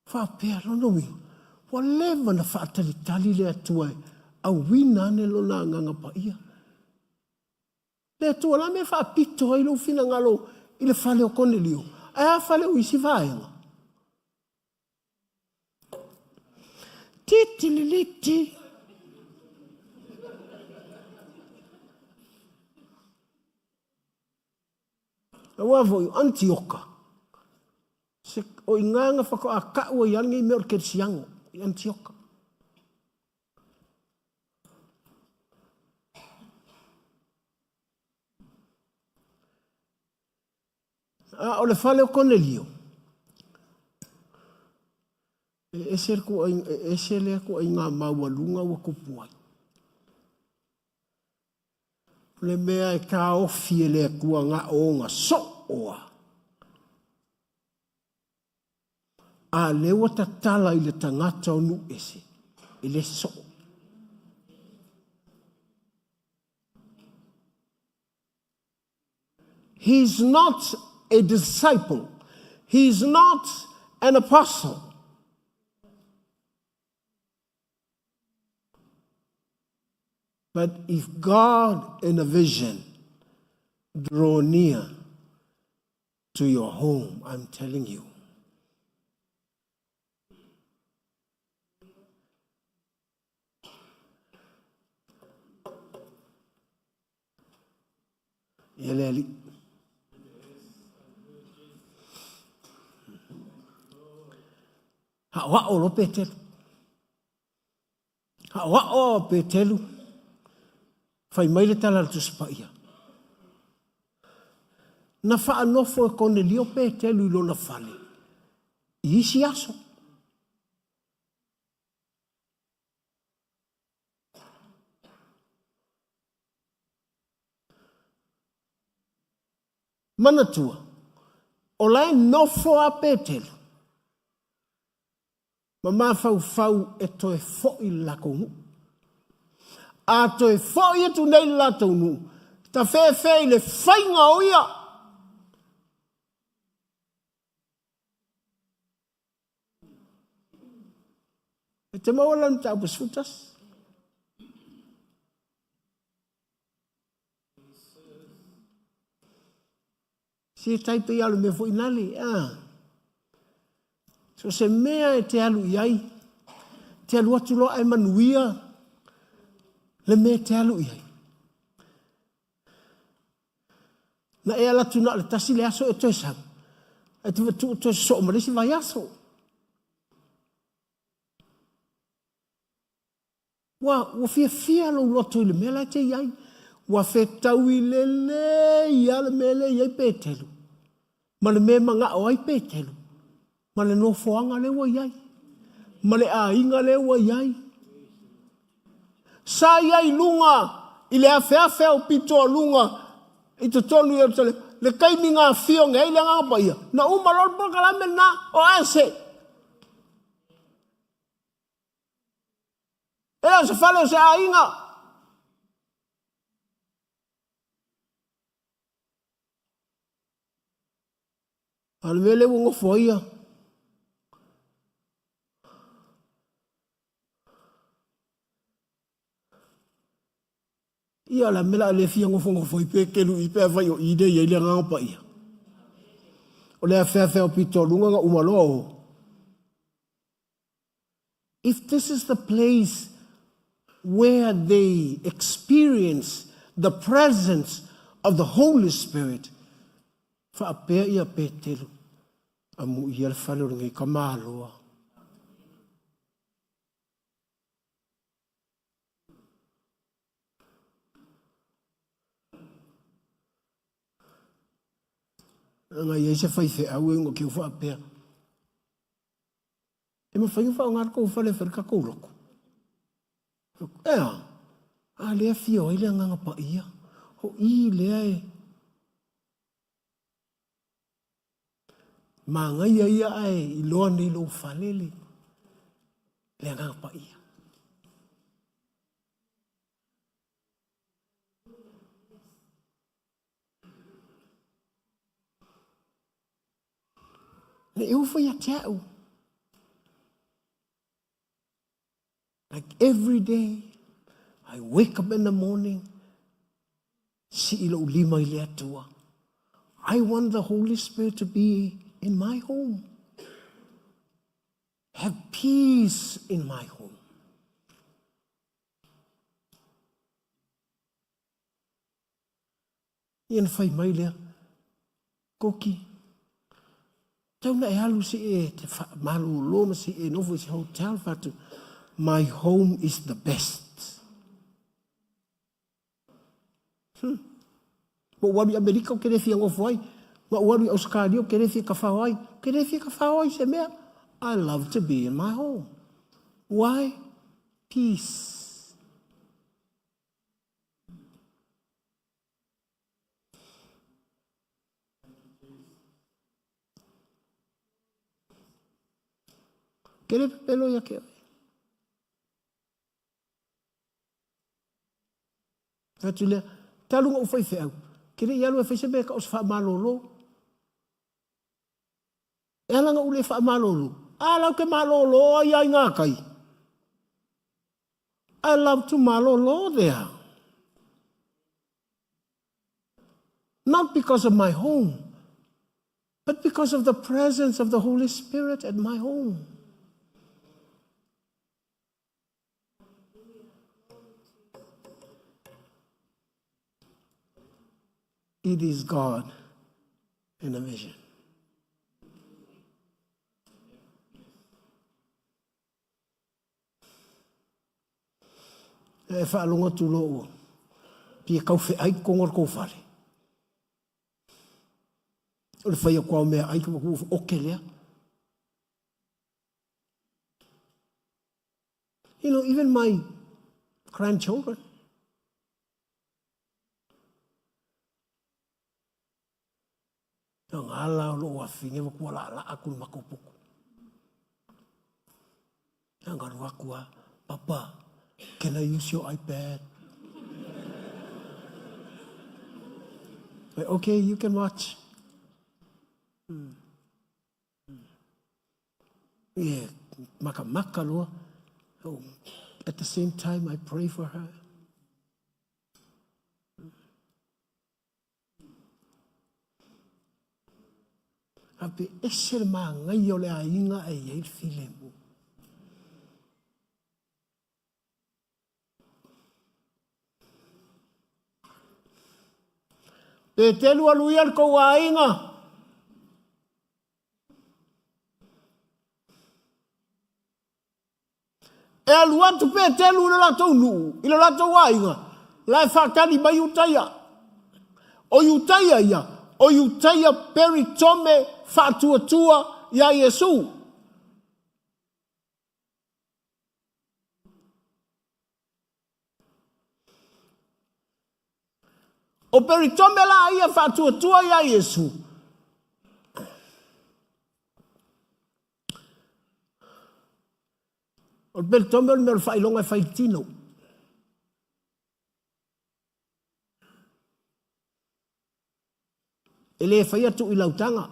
Fa pea no mi. Wa leva na fa tali le atua au wina ne lo na anga pa ia. Le atua la me fa pito i lo fina ngalo i le fale o Cornelius. Ai fale o isi vai. Titi liti. Awa voi Antioka. Se o inganga whako a kaua i angi me o kersiango i Antioka. O le fale o Cornelius. E se le ko ai ngā maualunga wa kupuai. Le mea e ka ofi e le kua ngā o ngā so oa. A lewa ta tala i le tangata o nu ese. I le so. He's not a disciple. He's not an apostle. But if God in a vision draw near to your home, I'm telling you, Yeleli. Hawa o lo petelu. Hawa o petelu. Fai mai le tala tu spaia. Na fa anofo e Cornelius petelu ilo na fale. Isi aso. Manatua. O lai no foa petelo. Mama fau e toe foi lako nu. A toe foi e tu nei lato nu. Ta fe le whainga o ia. E te mawalan tau pasfutas. Si e taipe alu me foi nali. So se mea e te alu iai. Te alu atu loa e manuia. Le mea te alu iai. Na e ala tuna le tasi le aso e toe sang. E te watu toe so marisi vai aso. Wa fia lo loto i le mea la te iai. Wa fe tau i le ia le mea le iai petelu. Ma le mea manga o ai petelu. Ma le no foanga le wa iai. Ma le a inga le wa iai. Sa iai lunga. I le afe o pito lunga. I te tonu i tale. Le kaimi ngā fio ngai le ngā paia. Na umarol pokalame na o ase. Ea se fale o se a inga. Alvele wongo foia. Ia la mela le fia ngo foi pe kelu i pe vai o ide ye le nga pa ia. O le fe o pito lunga nga umalo. If this is the place where they experience the presence of the Holy Spirit, fa pe ia pe telu amu ia le falo ngai kamaloa. Nga ia se fai fe au ngo ki fa pe. E mo fai fa ngar ko fa le fer ka ko loko. A le fio ile nga pa ia. Ho I le ai. Ma nga ia ai I lo ni lo fa le nga pa ia. Le eu foi a tau. Like every day, I wake up in the morning, si ilo lima ile atua. I want the Holy Spirit to be in my home. Have peace in my home. Ian fai mai lea, KUKI. Tau na e halu si e te malu loma si e nofu si hotel fatu. My home is the best. Mo wari Amerika o kere fia ngofu ai. Mo wari Australia o kere fia kawhau ai. Kere fia kawhau ai se mea. I love to be in my home. Why? Peace. Kere pelo ia ke. Atu lea, talunga u fai feau. Kere ialu e fai se mea ka os wha malolo. E alanga ule wha malolo. Alau ke malolo ai ai ngā kai. I love to malolo there. Not because of my home, but because of the presence of the Holy Spirit at my home. It is God in a vision. E whaalonga tu loo. Pia kau whi ai kongor kou whare. O le whaia kua mea ai kua kua oke lea. You know, even my grandchildren. ngala lo wa finge ko la aku makupuku. Ngaro aku papa, can I use your iPad? Okay, you can watch. Yeah, maka lo. Oh, at the same time, I pray for her. Ape esel ma ngai ole ainga e ye filemu. Te telu aluiar ko ainga. E alua tu pe telu ila lato nu, ila lato ainga. La fakani ba yutaya. O yutaya ya, o yutaya peritome fatuatua ya Yesu. O peritome la ia fatuatua ya Yesu. O peritome o mero failonga faitino. Ele fai atu I lautanga.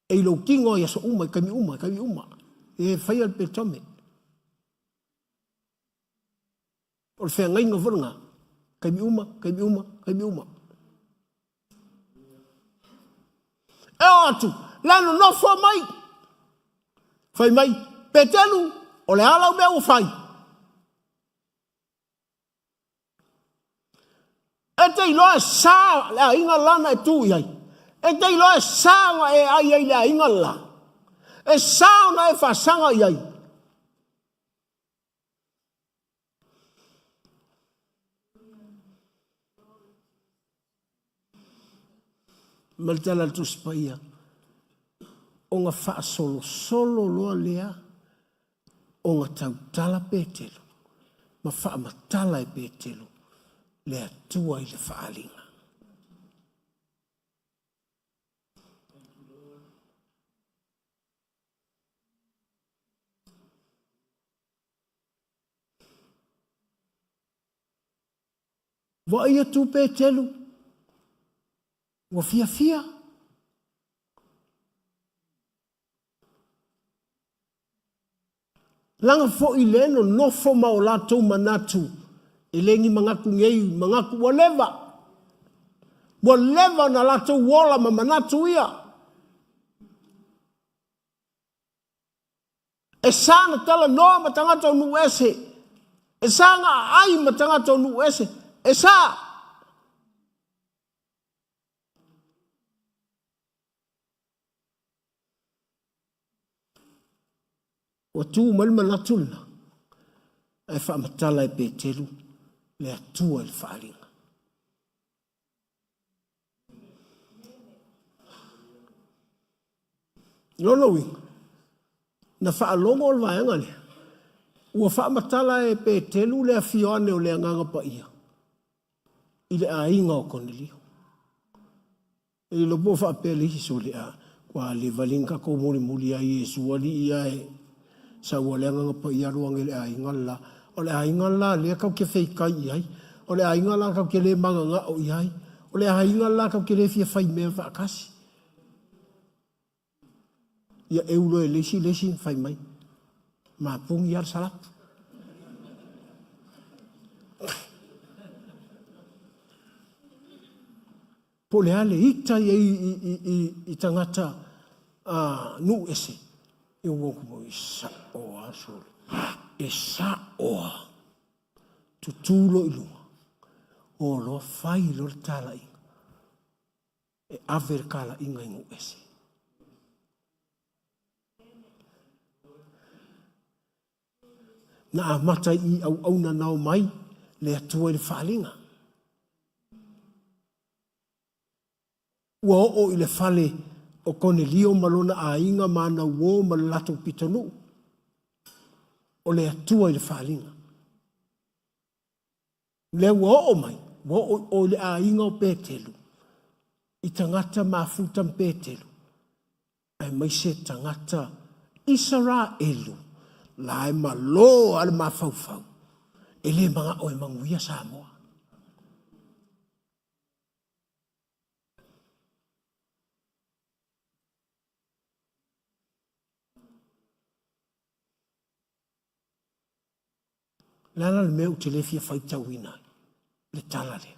E ilo kingo ya so kami uma. E fai al peritome. O fea ngai ngavurunga. Kami uma. E o atu, lano no fo mai. Fai mai, petelu, o le ala o mea o fai. E te iloa saa le a inga lana e tu iai. E te iloa saa e ai le a inga la. E saa na e fasanga iai. Maltala tu spaia. O nga wha solo loa lea. O nga tautala pētelu. Ma wha matala e pētelu. Lea tua I le whaalinga. Wa ia tu pētelu. Wa fia. Langa fo I leno nofo maolato manatu. Elengi mangaku ngei, mangaku whatever. Whatever na lato wola ma manatu ia. E sana tala noa matangata o nu ese. E sanga ai matangata o nu ese. E sa. O tu malmanatula. E wha matala e pētelu. Le atua I le whaalinga. Loloinga. Na whaalongo o le vaenga le. Ua whaamatala e pētelu le awhione o le anganga pa ia. I le ainga o Cornelius. I lopo whaapele hiso le a. Kwa le valinga ko muli a Yesu wali ia e. Sa ua le anganga pa ia ruang le ainga la. O le ainga la le kau ke wheikai iai. O le ainga la kau ke le manganga o iai. O le ainga la kau ke le fia whai mea whaakasi. Ia eulo e lesi whai mai. Ma pungi ar salap. Po le ale ita I tangata nu ese. E woku mo I sa o asol. E sa oa tutulo I lunga o lo fai lo tala inga e aver kala inga ingu ese na amata I au na nao mai le atua I le whaalinga ua o I le whale o Cornelius malona a inga mana uo malato pitonu o le atua I le whaalinga. Le ua o mai, o le a inga o pētelu. I tangata mafuta mpetelu. Ai mai se tangata Israelu. La e malo al mafaufau. Ele mga oe manguia Samoa. Lala le meu te le fia faitauina. Le tala le.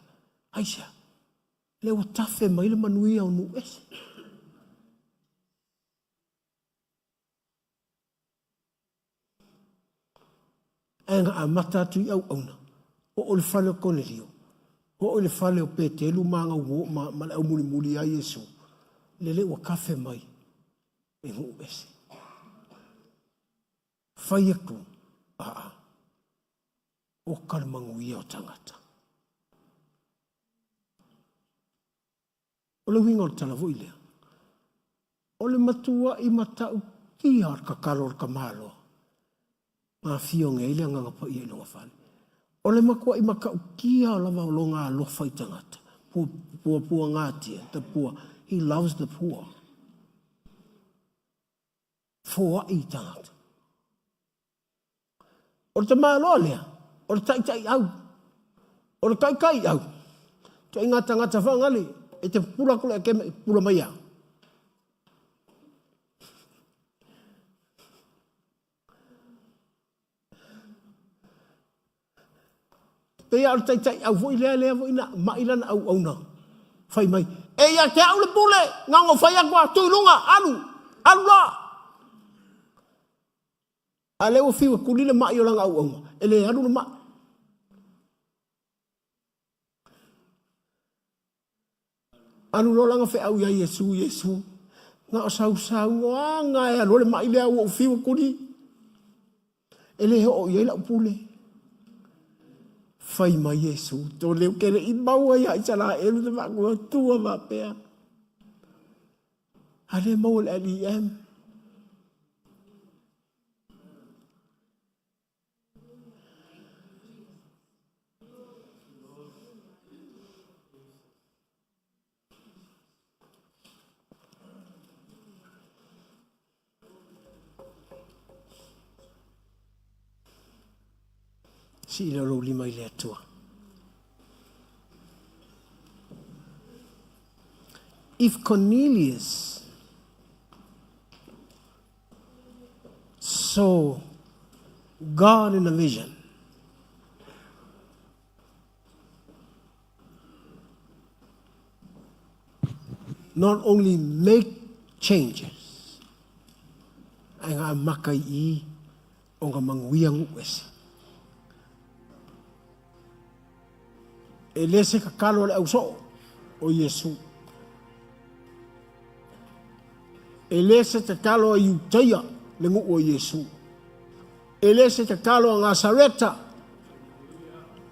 Aisha. Le o tafe mai le manuia o nu ese. Enga a mata tu iau auna. O le fale o Cornelius. O le fale o Petelu manga uo ma le au muli muli a Yesu. Le o kafe mai. E nu ese. Fai aku. O kalmanguia o tangata. O le winga o tala voile. O le matua I matau kia ar kakalo ar kamalo. Ngā fio nge ile nganga pa I longa whale. O le makua I makau kia o lava o longa alofa I tangata. Pua ngātia, the poor. He loves the poor. Fua I tangata. O le tamalo lea. O le tai au. O le kai au. Te inga tangata whangali. E te pula kule ke pula mai au. Pe au tai au voi lea voi na mailana au na. Fai mai. E ia te au le pule. Ngango fai akwa tuilunga. Alu la. A leo fiwa kulile mai o langa au. Ele alu na mai. Anu lo langa fe au ya Yesu. Nga sau nga ya lo le mai le au fiwa kuli. Ele ho ye la pule. Fai mai Yesu. To leo kere I maua ya itala elu te makua tua ma pea. Ale mau le LEM. Si lo lima ile atua. If Cornelius saw God in a vision, not only make changes, ang makai I o nga manguiang uwesi. Ele se kakalo le au so o Yesu. Ele se kakalo a 𝚘𝚘𝚑𝚗 le ngu o Yesu. Ele se kakalo a 𝚗𝚙𝚢𝚑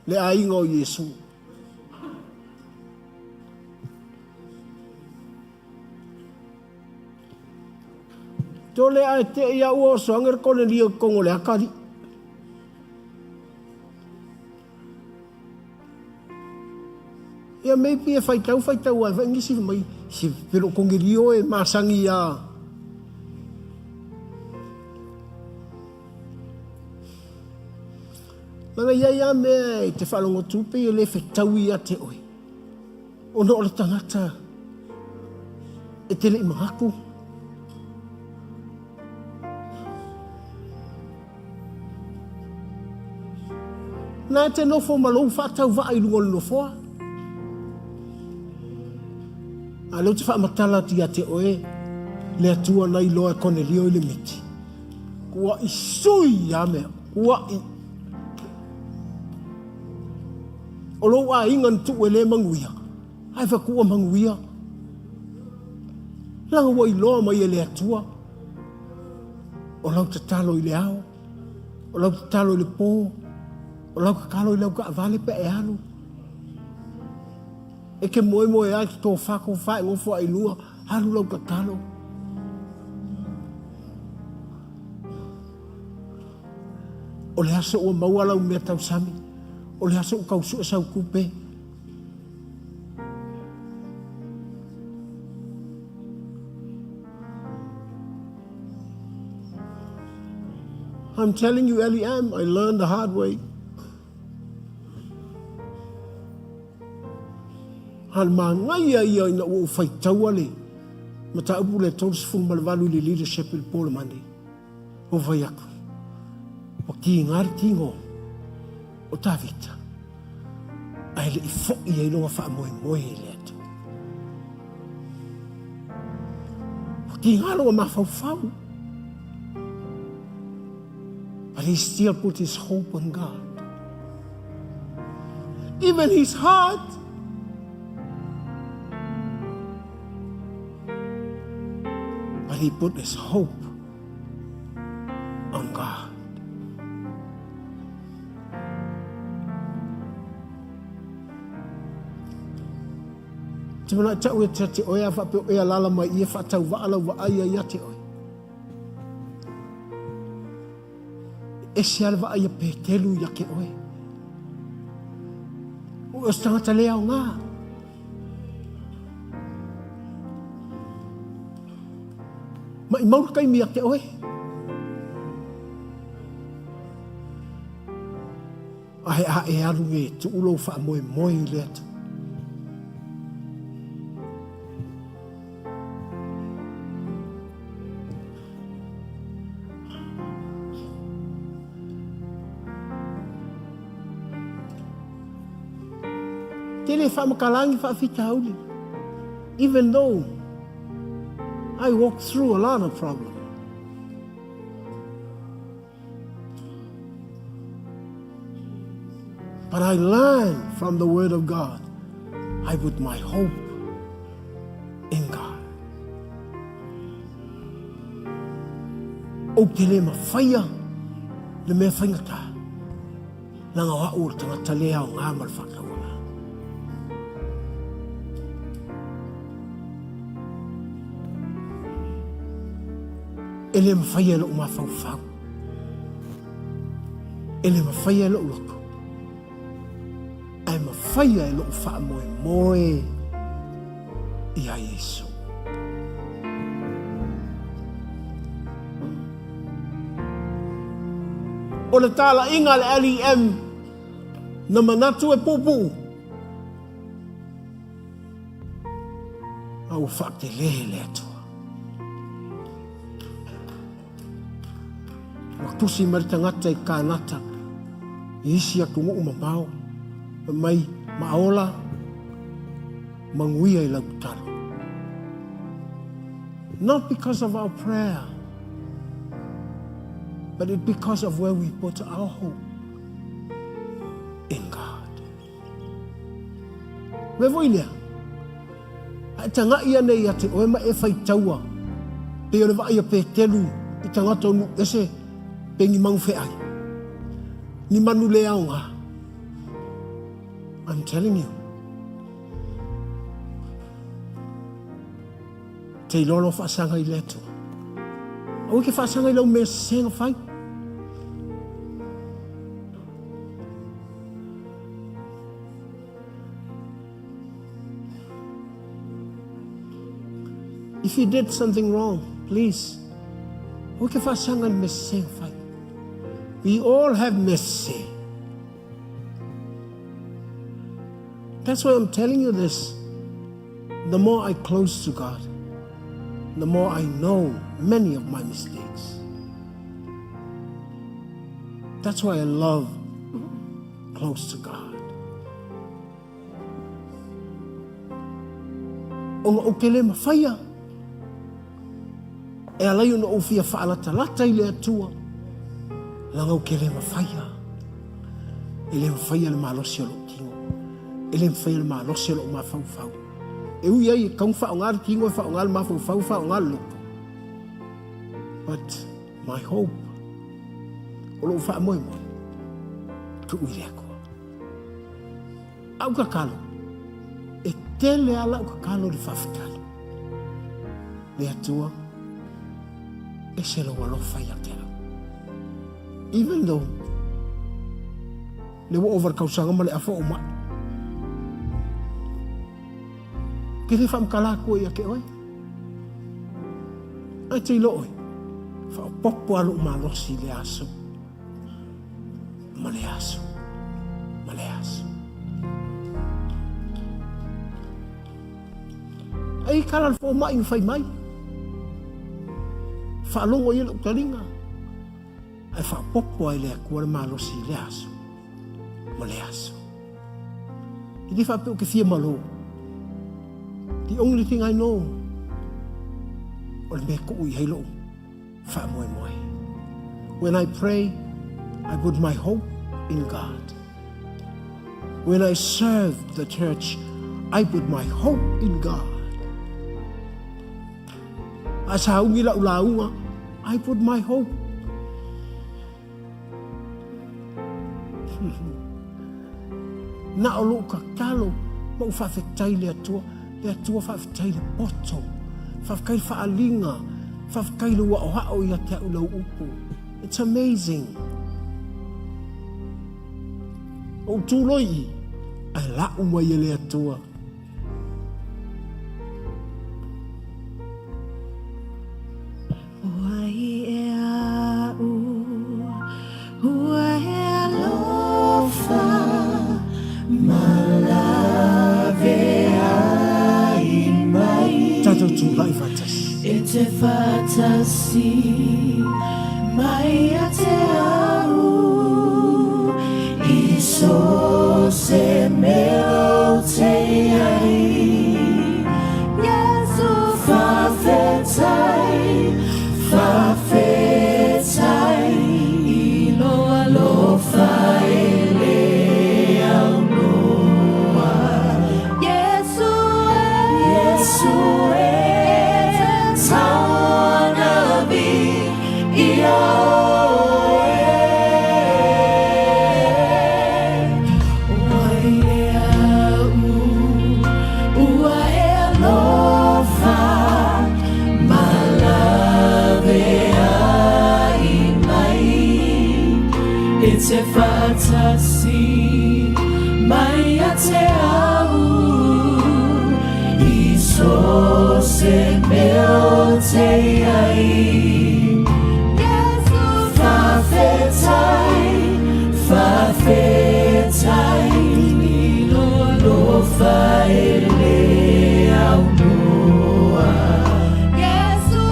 le ainga o Yesu. Tole a te ia ua so anger Cornelius kongo le akari. Ia mei pia faitau ai vai ngisi mai si pero kongelio e masangi ia. Manga ia me te whalongo tupe e le whetau ia te oi. Ono o le tangata e te le I mahaku. Nā te nofo malou whatau wa I lungo le nofoa. A leo te whaamatala ti a te oe, le atua nei loa Cornelius I le miti. Kua I sui a mea, kua I. O lo a ingan tu e le manguia, ai kua manguia. Langa wa I loa mai e le atua. O lau te talo I le ao, o lau te talo I le pō, o lau ka kalo I lau ka avale pe e alu. E ke moe ai ki tō whako whae ngofo ai lua, haru lau ka kalo. O le aso ua maua lau mea tau sami, o le aso u kau sua sau kupe. I'm telling you, Eliam, I learned the hard way. Han mangai ia ina o fai tauale. Mata abu le tors fung malvalu le leadership il pole mandi. O vai aku. O ki ngar kingo. O tavita. Ai le ifo ia ino fa moe moe le atu. O ki ngalo ma fau fau. But he still put his hope on God. Even his heart. But he put his hope on God. Timana tau e te oia whape oia lala mai ia whatau waala wa aia ia te oi. E siale wa aia pe telu ia ke oi. O stangata lea o ngā. Ma i mauru kai mia ke oi. Ahe a e aru e tu ulo wha moe moe lea tu. Tele whamakalangi whawhita hauli. Even though I walked through a lot of problems. But I learned from the Word of God. I put my hope in God. O te le mawhaia, le mea whaingata. Nanga wao tangata lea o ngā malwhakaua. Ele mawhaia lo mawhauwhau. Ele mawhaia lo loko. Ai mawhaia lo wha moe moe i a Yesu. O le tala inga le LEM na manatu e pupu. Au wha te lehe le atua. Tusi maritangata I kānata I isi a tungu umamao mai maola manguia I lautaro. Not because of our prayer, but it's because of where we put our hope in God. Me voilia ai tanga ia nei ate o ma e fai taua pe o le vai pe telu I tanga tonu ese pengi mang fe ai. Ni manu le aunga. I'm telling you. Te lolo whaasanga I leto. Au ke whaasanga I lau mea senga whai. If you did something wrong, please. Au ke whaasanga I mea senga whai. We all have mercy. That's why I'm telling you this. The more I close to God, the more I know many of my mistakes. That's why I love close to God. O ukele mawhaia. E alai una ofia whaalata lata I le atua. Langa ukele mawhaia. Ele mawhaia le malosi o lo kingo. Ele mawhaia le malosi o lo mawhauwhau. E ui ai kaung whaongar kingo e whaongar mawhauwhau whaongar loko. But my hope o lo wha moe moe. Tu ui lea koa. Au kakalo. E tele ala au kakalo le whawhitalo. Le atua. E se lo walofa I atera. Even though le wo over kausanga male afo o mai. Ke le whamkala ko I ake oi. Ai te ilo oi. Wha popo alu malosi le aso. Maleaso. Maleaso. Ai kalal fo mai fai mai. Fa longo ia lo talinga. Ai fa popo ai le akua malo si le aso. Maleaso. Idi fa pe ke fia malo. The only thing I know, or me ko ui helo, fa moe moe. When I pray, I put my hope in God. When I serve the church, I put my hope in God. As haungi la ulaunga, I put my hope. Na olo kakalo, mau whawhetai le atua. Le atua whawhetai le poto. Whawhetai whaalinga. Whawhetai le wao ia te ulau upu. It's amazing. O tūloi, ai la umai le atua. 𝚜𝚘𝚙𝚢𝚑𝚝 mai te au iso se meo te ai Yesu whawhetai ilo alofa ele au noa Yesu 𝚜𝚘𝚙𝚢𝚑𝚝 mai te au iso se meo te ai Yesu whawhetai ilo alofa ele au noa Yesu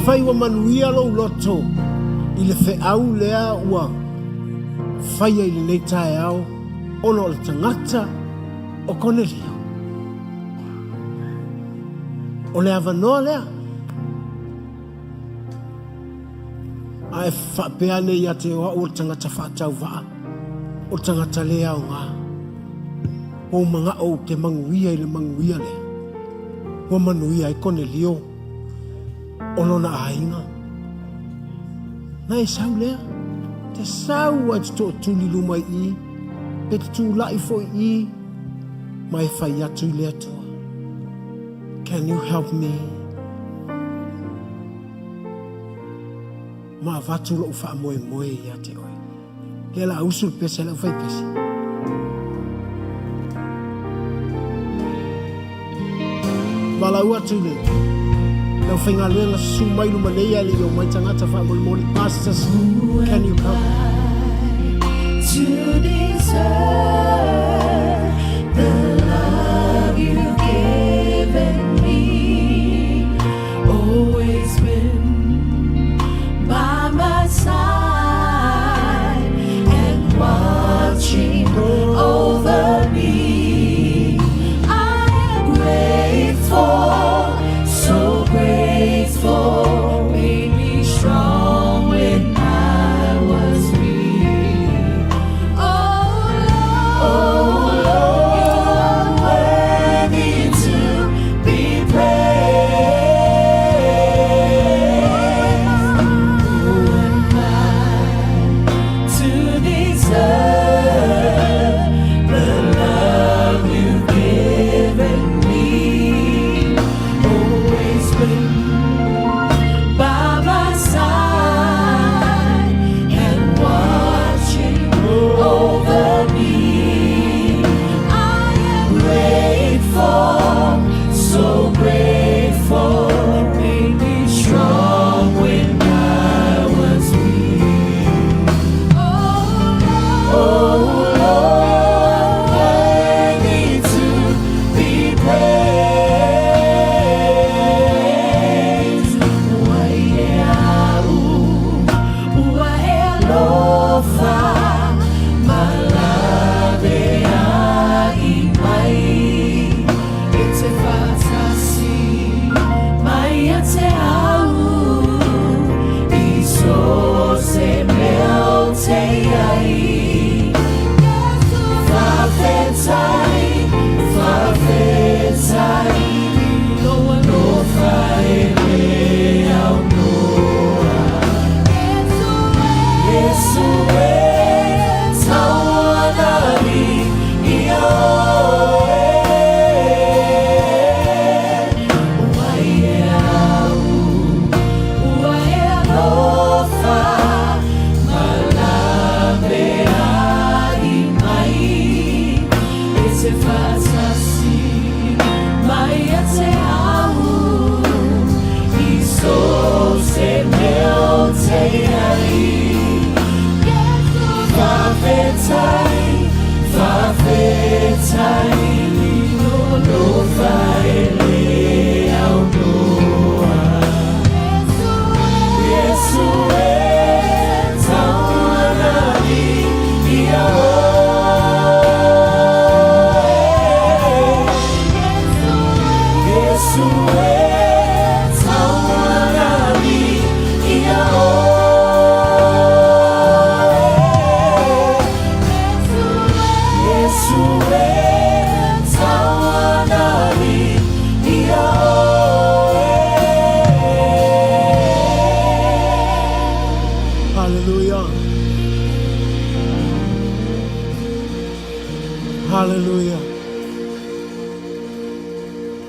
Whai wa manuia lo loto I le wheau lea ua whai ai le nei tae au ono le tangata o Cornelius. O le avanoa lea ai whapea nei a te oa o tangata whaatau waa o tangata lea o ngā o mga o te manguia I le manguia lea wa manuia I Cornelius ono na ainga. Na e sau lea, te sau a te tō tūli lumai I, pe te tū lai fo I, mai whai atu I lea toa. Can you help me? Ma vatu lo ufa moe moe I a te oi. Lea la usul pese la ufai pese. Walau atu le. Now whainga luenga sumai luma nei ali o mai tangata wha moli pastors. Can you come? To deserve the love you've given me, always been by my side and watching over me.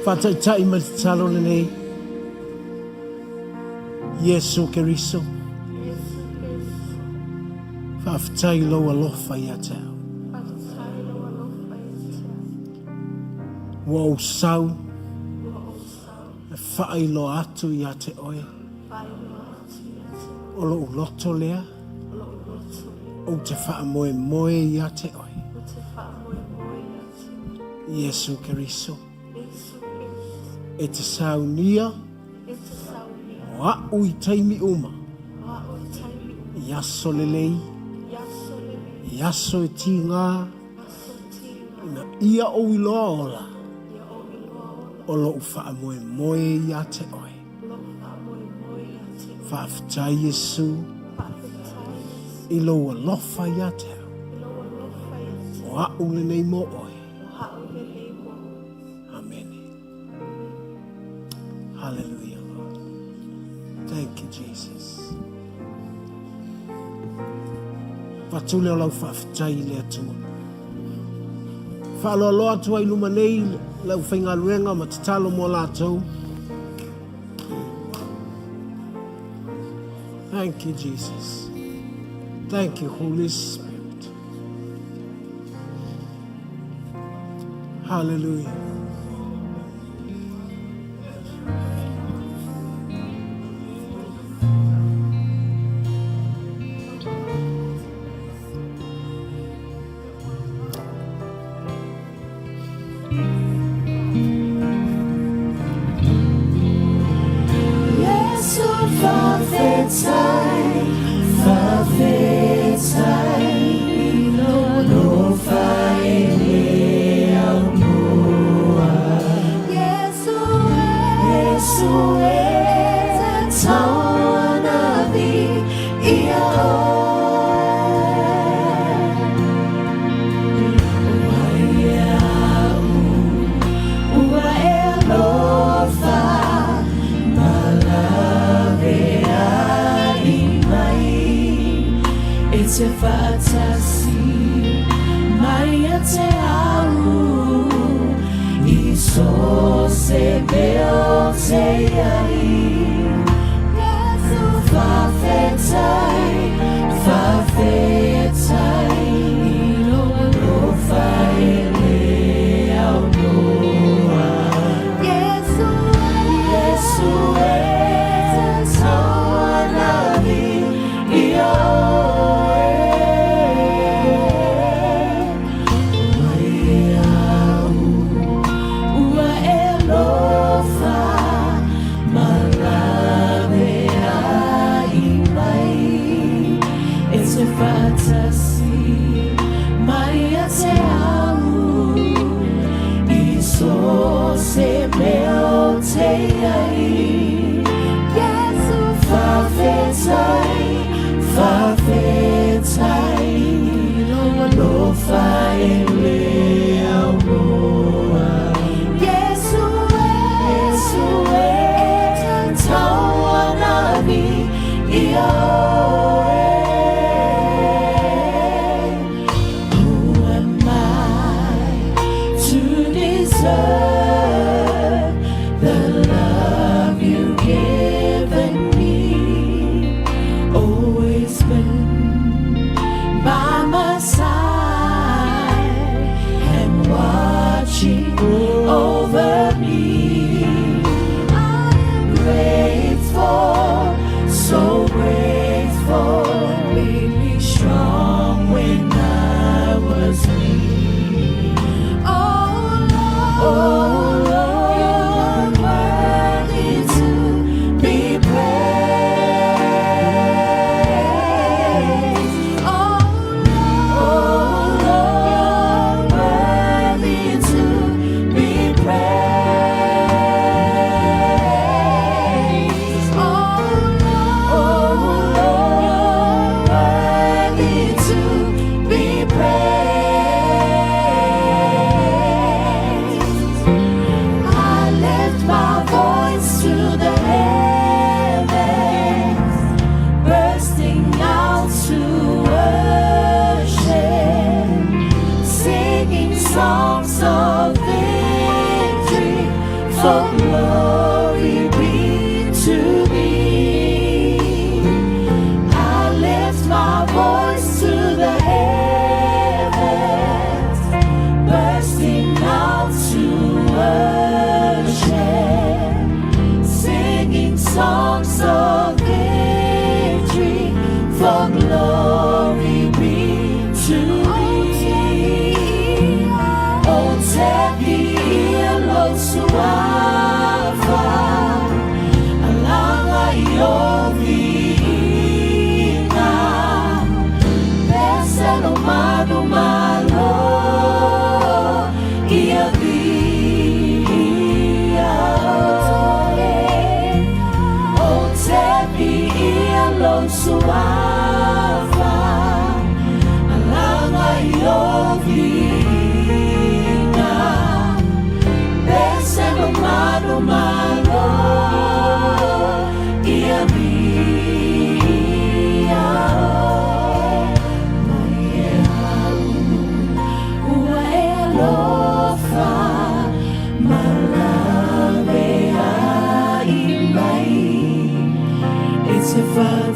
Whataitai mai te talo nei. Yesu Keriso. Whawhitai lo alofa ia tau. Wa o sau. E whaai lo atu ia te oe. O lo uloto lea. O te wha moe moe ia te oe. Yesu Keriso. E te saunia. O au I taimi uma. Iaso lelei. Iaso e ti ngā. Na ia o iloa ola. O lo wha moe moe ia te oe. Whawhitai Yesu. I lo alofa ia te au. O au lenei mo oe. Amen. Hallelujah, Lord. Thank you, Jesus. Fatule o lau whawhitai le atua. Whaaloaloa atua I luma nei lau whaingaluenga ma te talo mo lātou. Thank you, Jesus. Thank you, Holy Spirit. Hallelujah.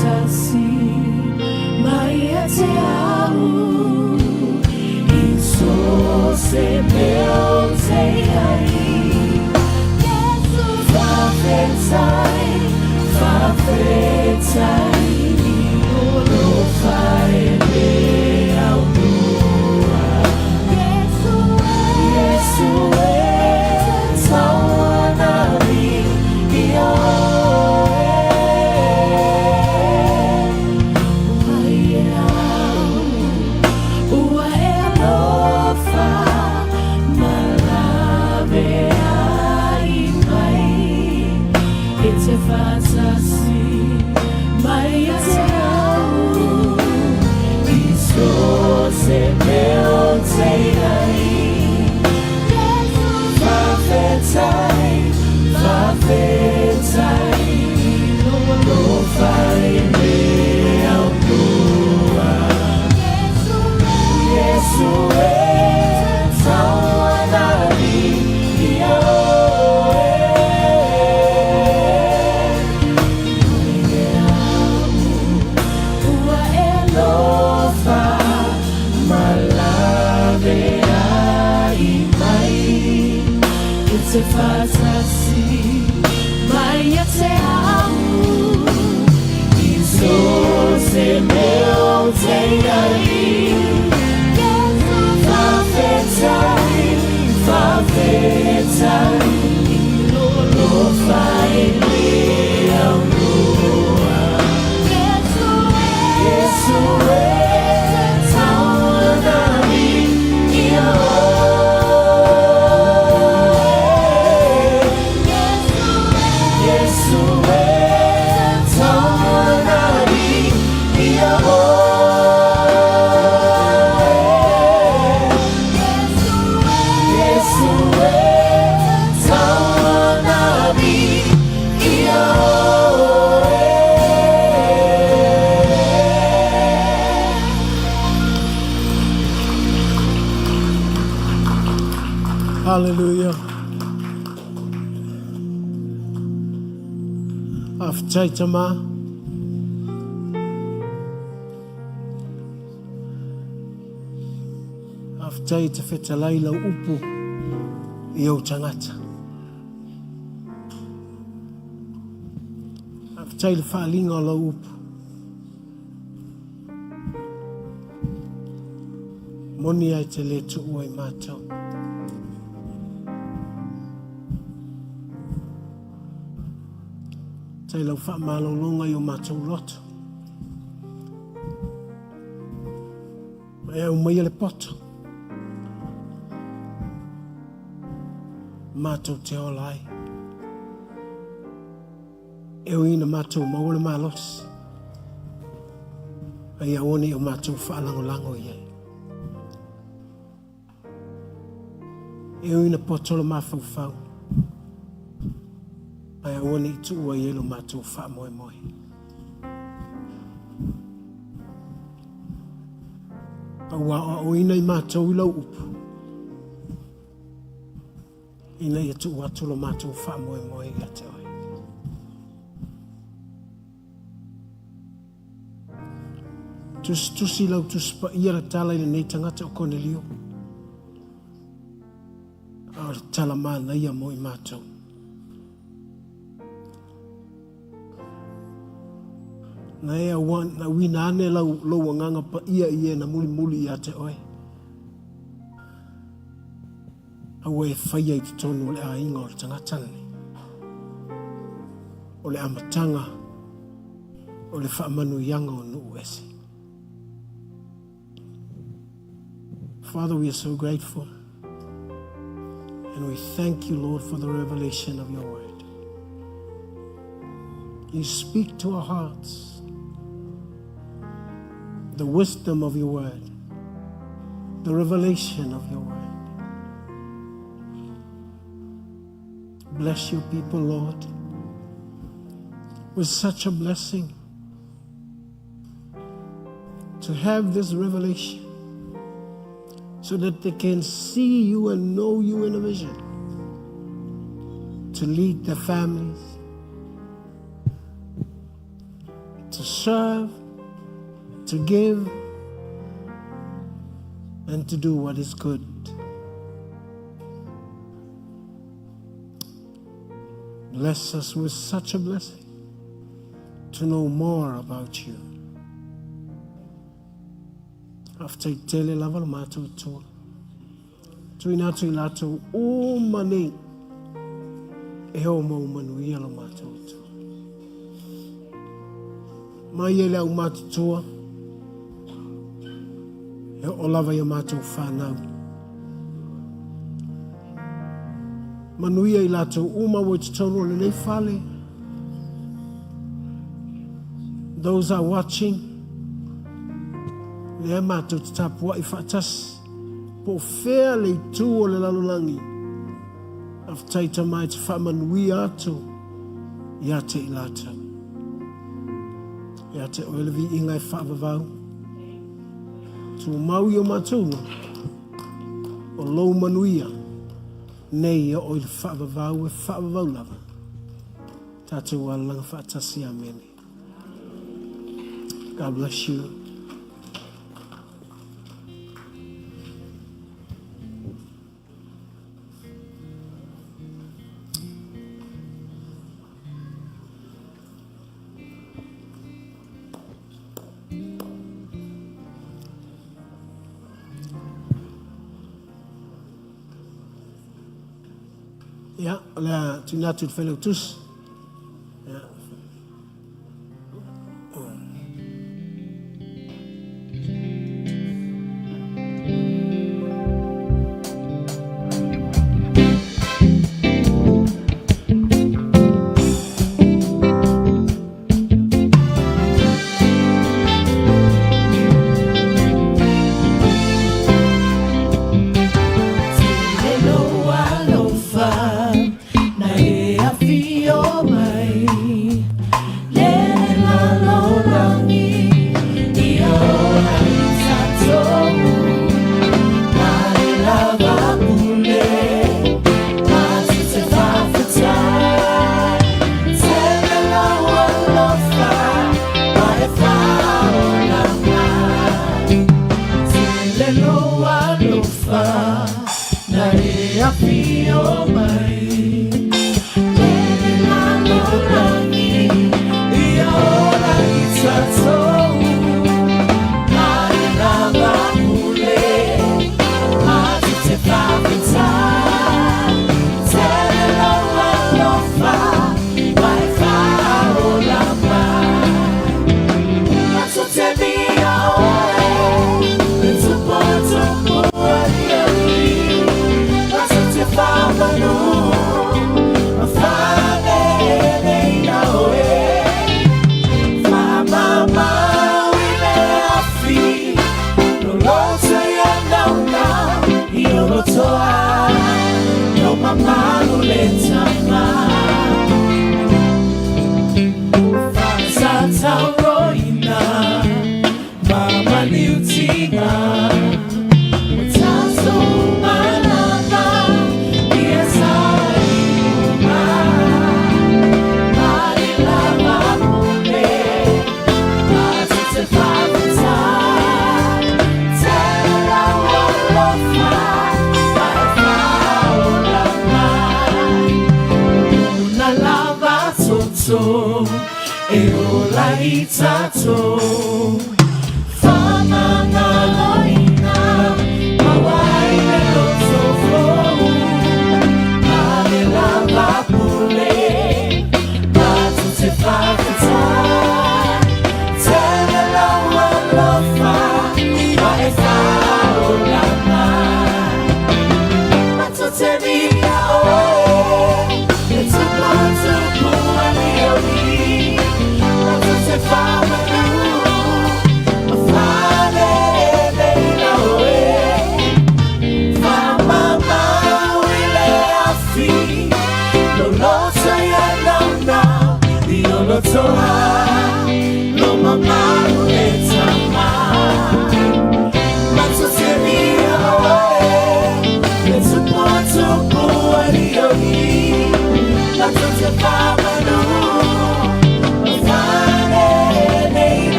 fatasi mai te au in so se meu te ai Jesus fafetai lo fai me au tua Jesus sawanari ia se fatasi mai te amo in so se meu te ai fafetai lo fai me au noa Jesus tawanari ia Hallelujah. 𝚟𝚒𝚙𝚢𝚑𝚝 𝚜𝚘𝚞𝚑𝚝 lau upu I au tangata. 𝚜𝚘 le whaalinga o lau upu. Moni ai te le tu'u ai mātou. Tai lau whaamālolonga I o mātou roto. E au mai le poto. Mātou te olai. E o ina mātou maua le mālosi. Ai a one o mātou whaalangolango I ai. E o ina poto le mawhauwhau. Ai a one I tu'u ai elo mātou whaamoemoe. Aua o ina I mātou I lau upu. Ina I tu'u atu lo mātou whaamoemoe I te oi. Tusi lau tuspa ia la tala I le nei tangata o Cornelius. A le tala mana ia mo I mātou. Na ea na wina ane lau wanganga pa ia na muli I te oi. Awa e whaia I te tonu o le a inga o le tangatane. O le amatanga. O le whaamanu ianga o nuu esi. Father, we are so grateful. And we thank you, Lord, for the revelation of your word. You speak to our hearts. The wisdom of your word. The revelation of your word. Bless your people, Lord, with such a blessing to have this revelation so that they can see you and know you in a vision, to lead their families, to to serve, to give, and to do what is good. Bless us with such a blessing to know more about you. After tele lava mato to tuina tu lato umani eo mo manuia la mato to mai ele au mato tua e o lava ia mato whanau manuia I lato uma wo te tonu le nei fale. Those are watching le mato te tapua I whaatas po whea le tū o le lalulangi af taita mai te whamanui ato ia te I lata ia te oelevi ingai whaavavau tu mau I o matunu o lou manuia nei o oile whaavavau e whaavavau lava tātou alanga whaatasi amene. God bless you. Ja, la tu n'as tout fait le tous. Ja. Aloalii 𝚟𝚒𝚍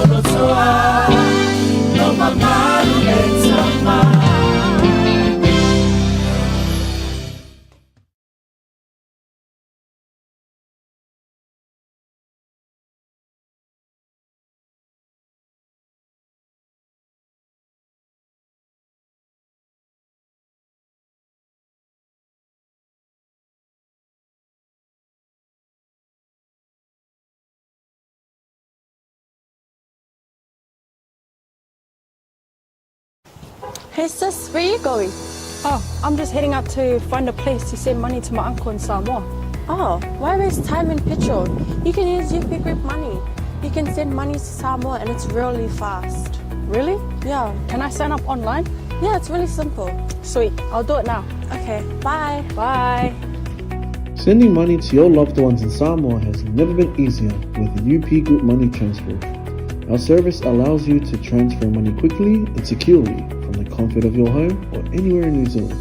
toa no mamalu le tama. Hey sis, where are you going? Oh, I'm just heading out to find a place to send money to my uncle in Samoa. Oh, why waste time and petrol? You can use UP Group Money. You can send money to Samoa and it's really fast. Really? Yeah. Can I sign up online? Yeah, it's really simple. Sweet, I'll do it now. Okay, bye. Bye. Sending money to your loved ones in Samoa has never been easier with UP Group Money Transfer. Our service allows you to transfer money quickly and securely from the comfort of your home or anywhere in New Zealand.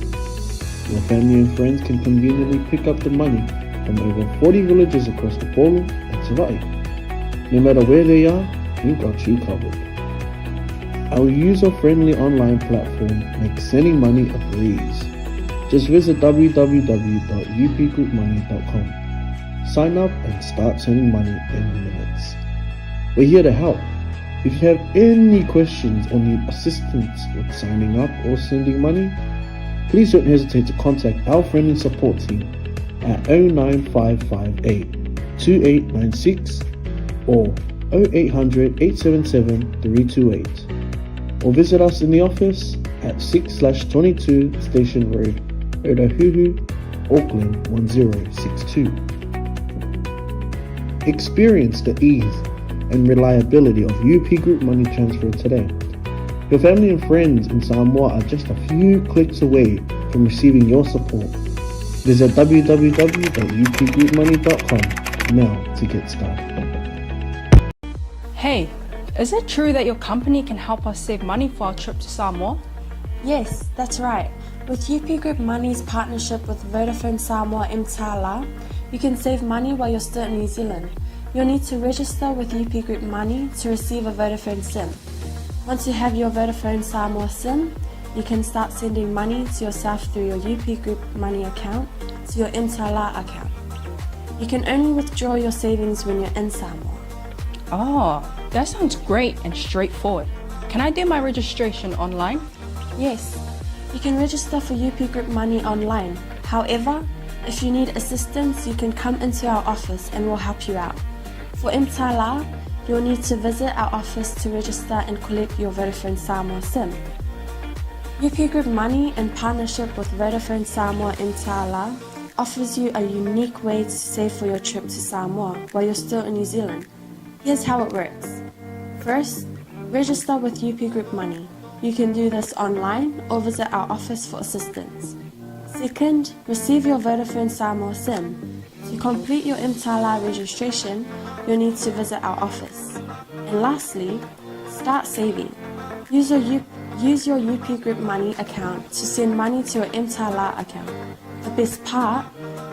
Your family and friends can conveniently pick up the money from over 40 villages across the Polo and 𝚟𝚒𝚍𝚍. No matter where they are, we've got you covered. Our user-friendly online platform makes sending money a breeze. Just visit www.upgroupmoney.com. Sign up and start sending money in minutes. We're here to help. If you have any questions or need assistance with signing up or sending money, please don't hesitate to contact our friendly support team at 09558 2896 or 0800 877 328, or visit us in the office at 6/22 Station Road, Ōtahuhu, Auckland 1062. Experience the ease and reliability of UP Group Money Transfer today. Your family and friends in Samoa are just a few clicks away from receiving your support. Visit www.upgroupmoney.com now to get started. Hey, is it true that your company can help us save money for our trip to Samoa? Yes, that's right. With UP Group Money's partnership with Vodafone Samoa 𝚘𝚘𝚅, you can save money while you're still in New Zealand. You'll need to register with UP Group Money to receive a Vodafone SIM. Once you have your Vodafone Samoa SIM, you can start sending money to yourself through your UP Group Money account to your 𝚘𝚘𝚅 account. You can only withdraw your savings when you're in Samoa. Oh, that sounds great and straightforward. Can I do my registration online? Yes, you can register for UP Group Money online. However, if you need assistance, you can come into our office and we'll help you out. For 𝚘𝚘𝚅, you'll need to visit our office to register and collect your Vodafone Samoa SIM. UP Group Money, in partnership with Vodafone Samoa 𝚘𝚘𝚅, offers you a unique way to save for your trip to Samoa while you're still in New Zealand. Here's how it works. First, register with UP Group Money. You can do this online or visit our office for assistance. Second, receive your Vodafone Samoa SIM. To complete your 𝚘𝚘𝚅 registration, you'll need to visit our office. And lastly, start saving. Use your UP Group Money account to send money to your 𝚘𝚘𝚅 account. The best part,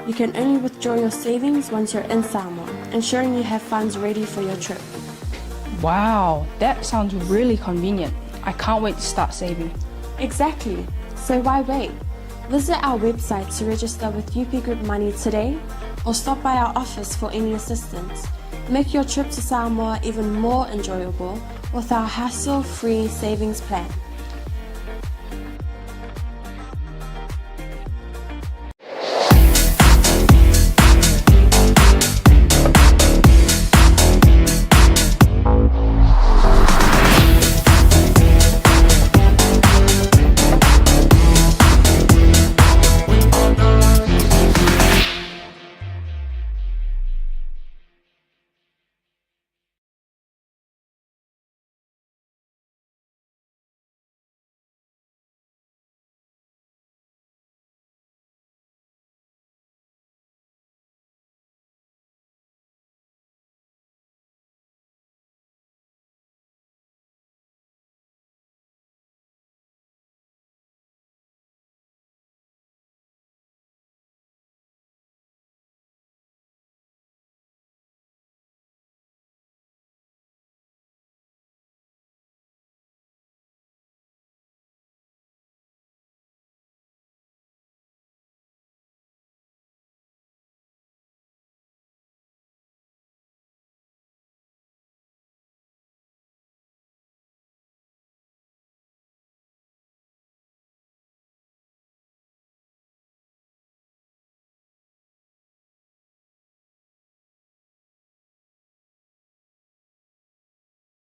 you can only withdraw your savings once you're in Samoa, ensuring you have funds ready for your trip. Wow, that sounds really convenient. I can't wait to start saving. Exactly. So why wait? Visit our website to register with UP Group Money today, or stop by our office for any assistance. Make your trip to Samoa even more enjoyable with our hassle-free savings plan.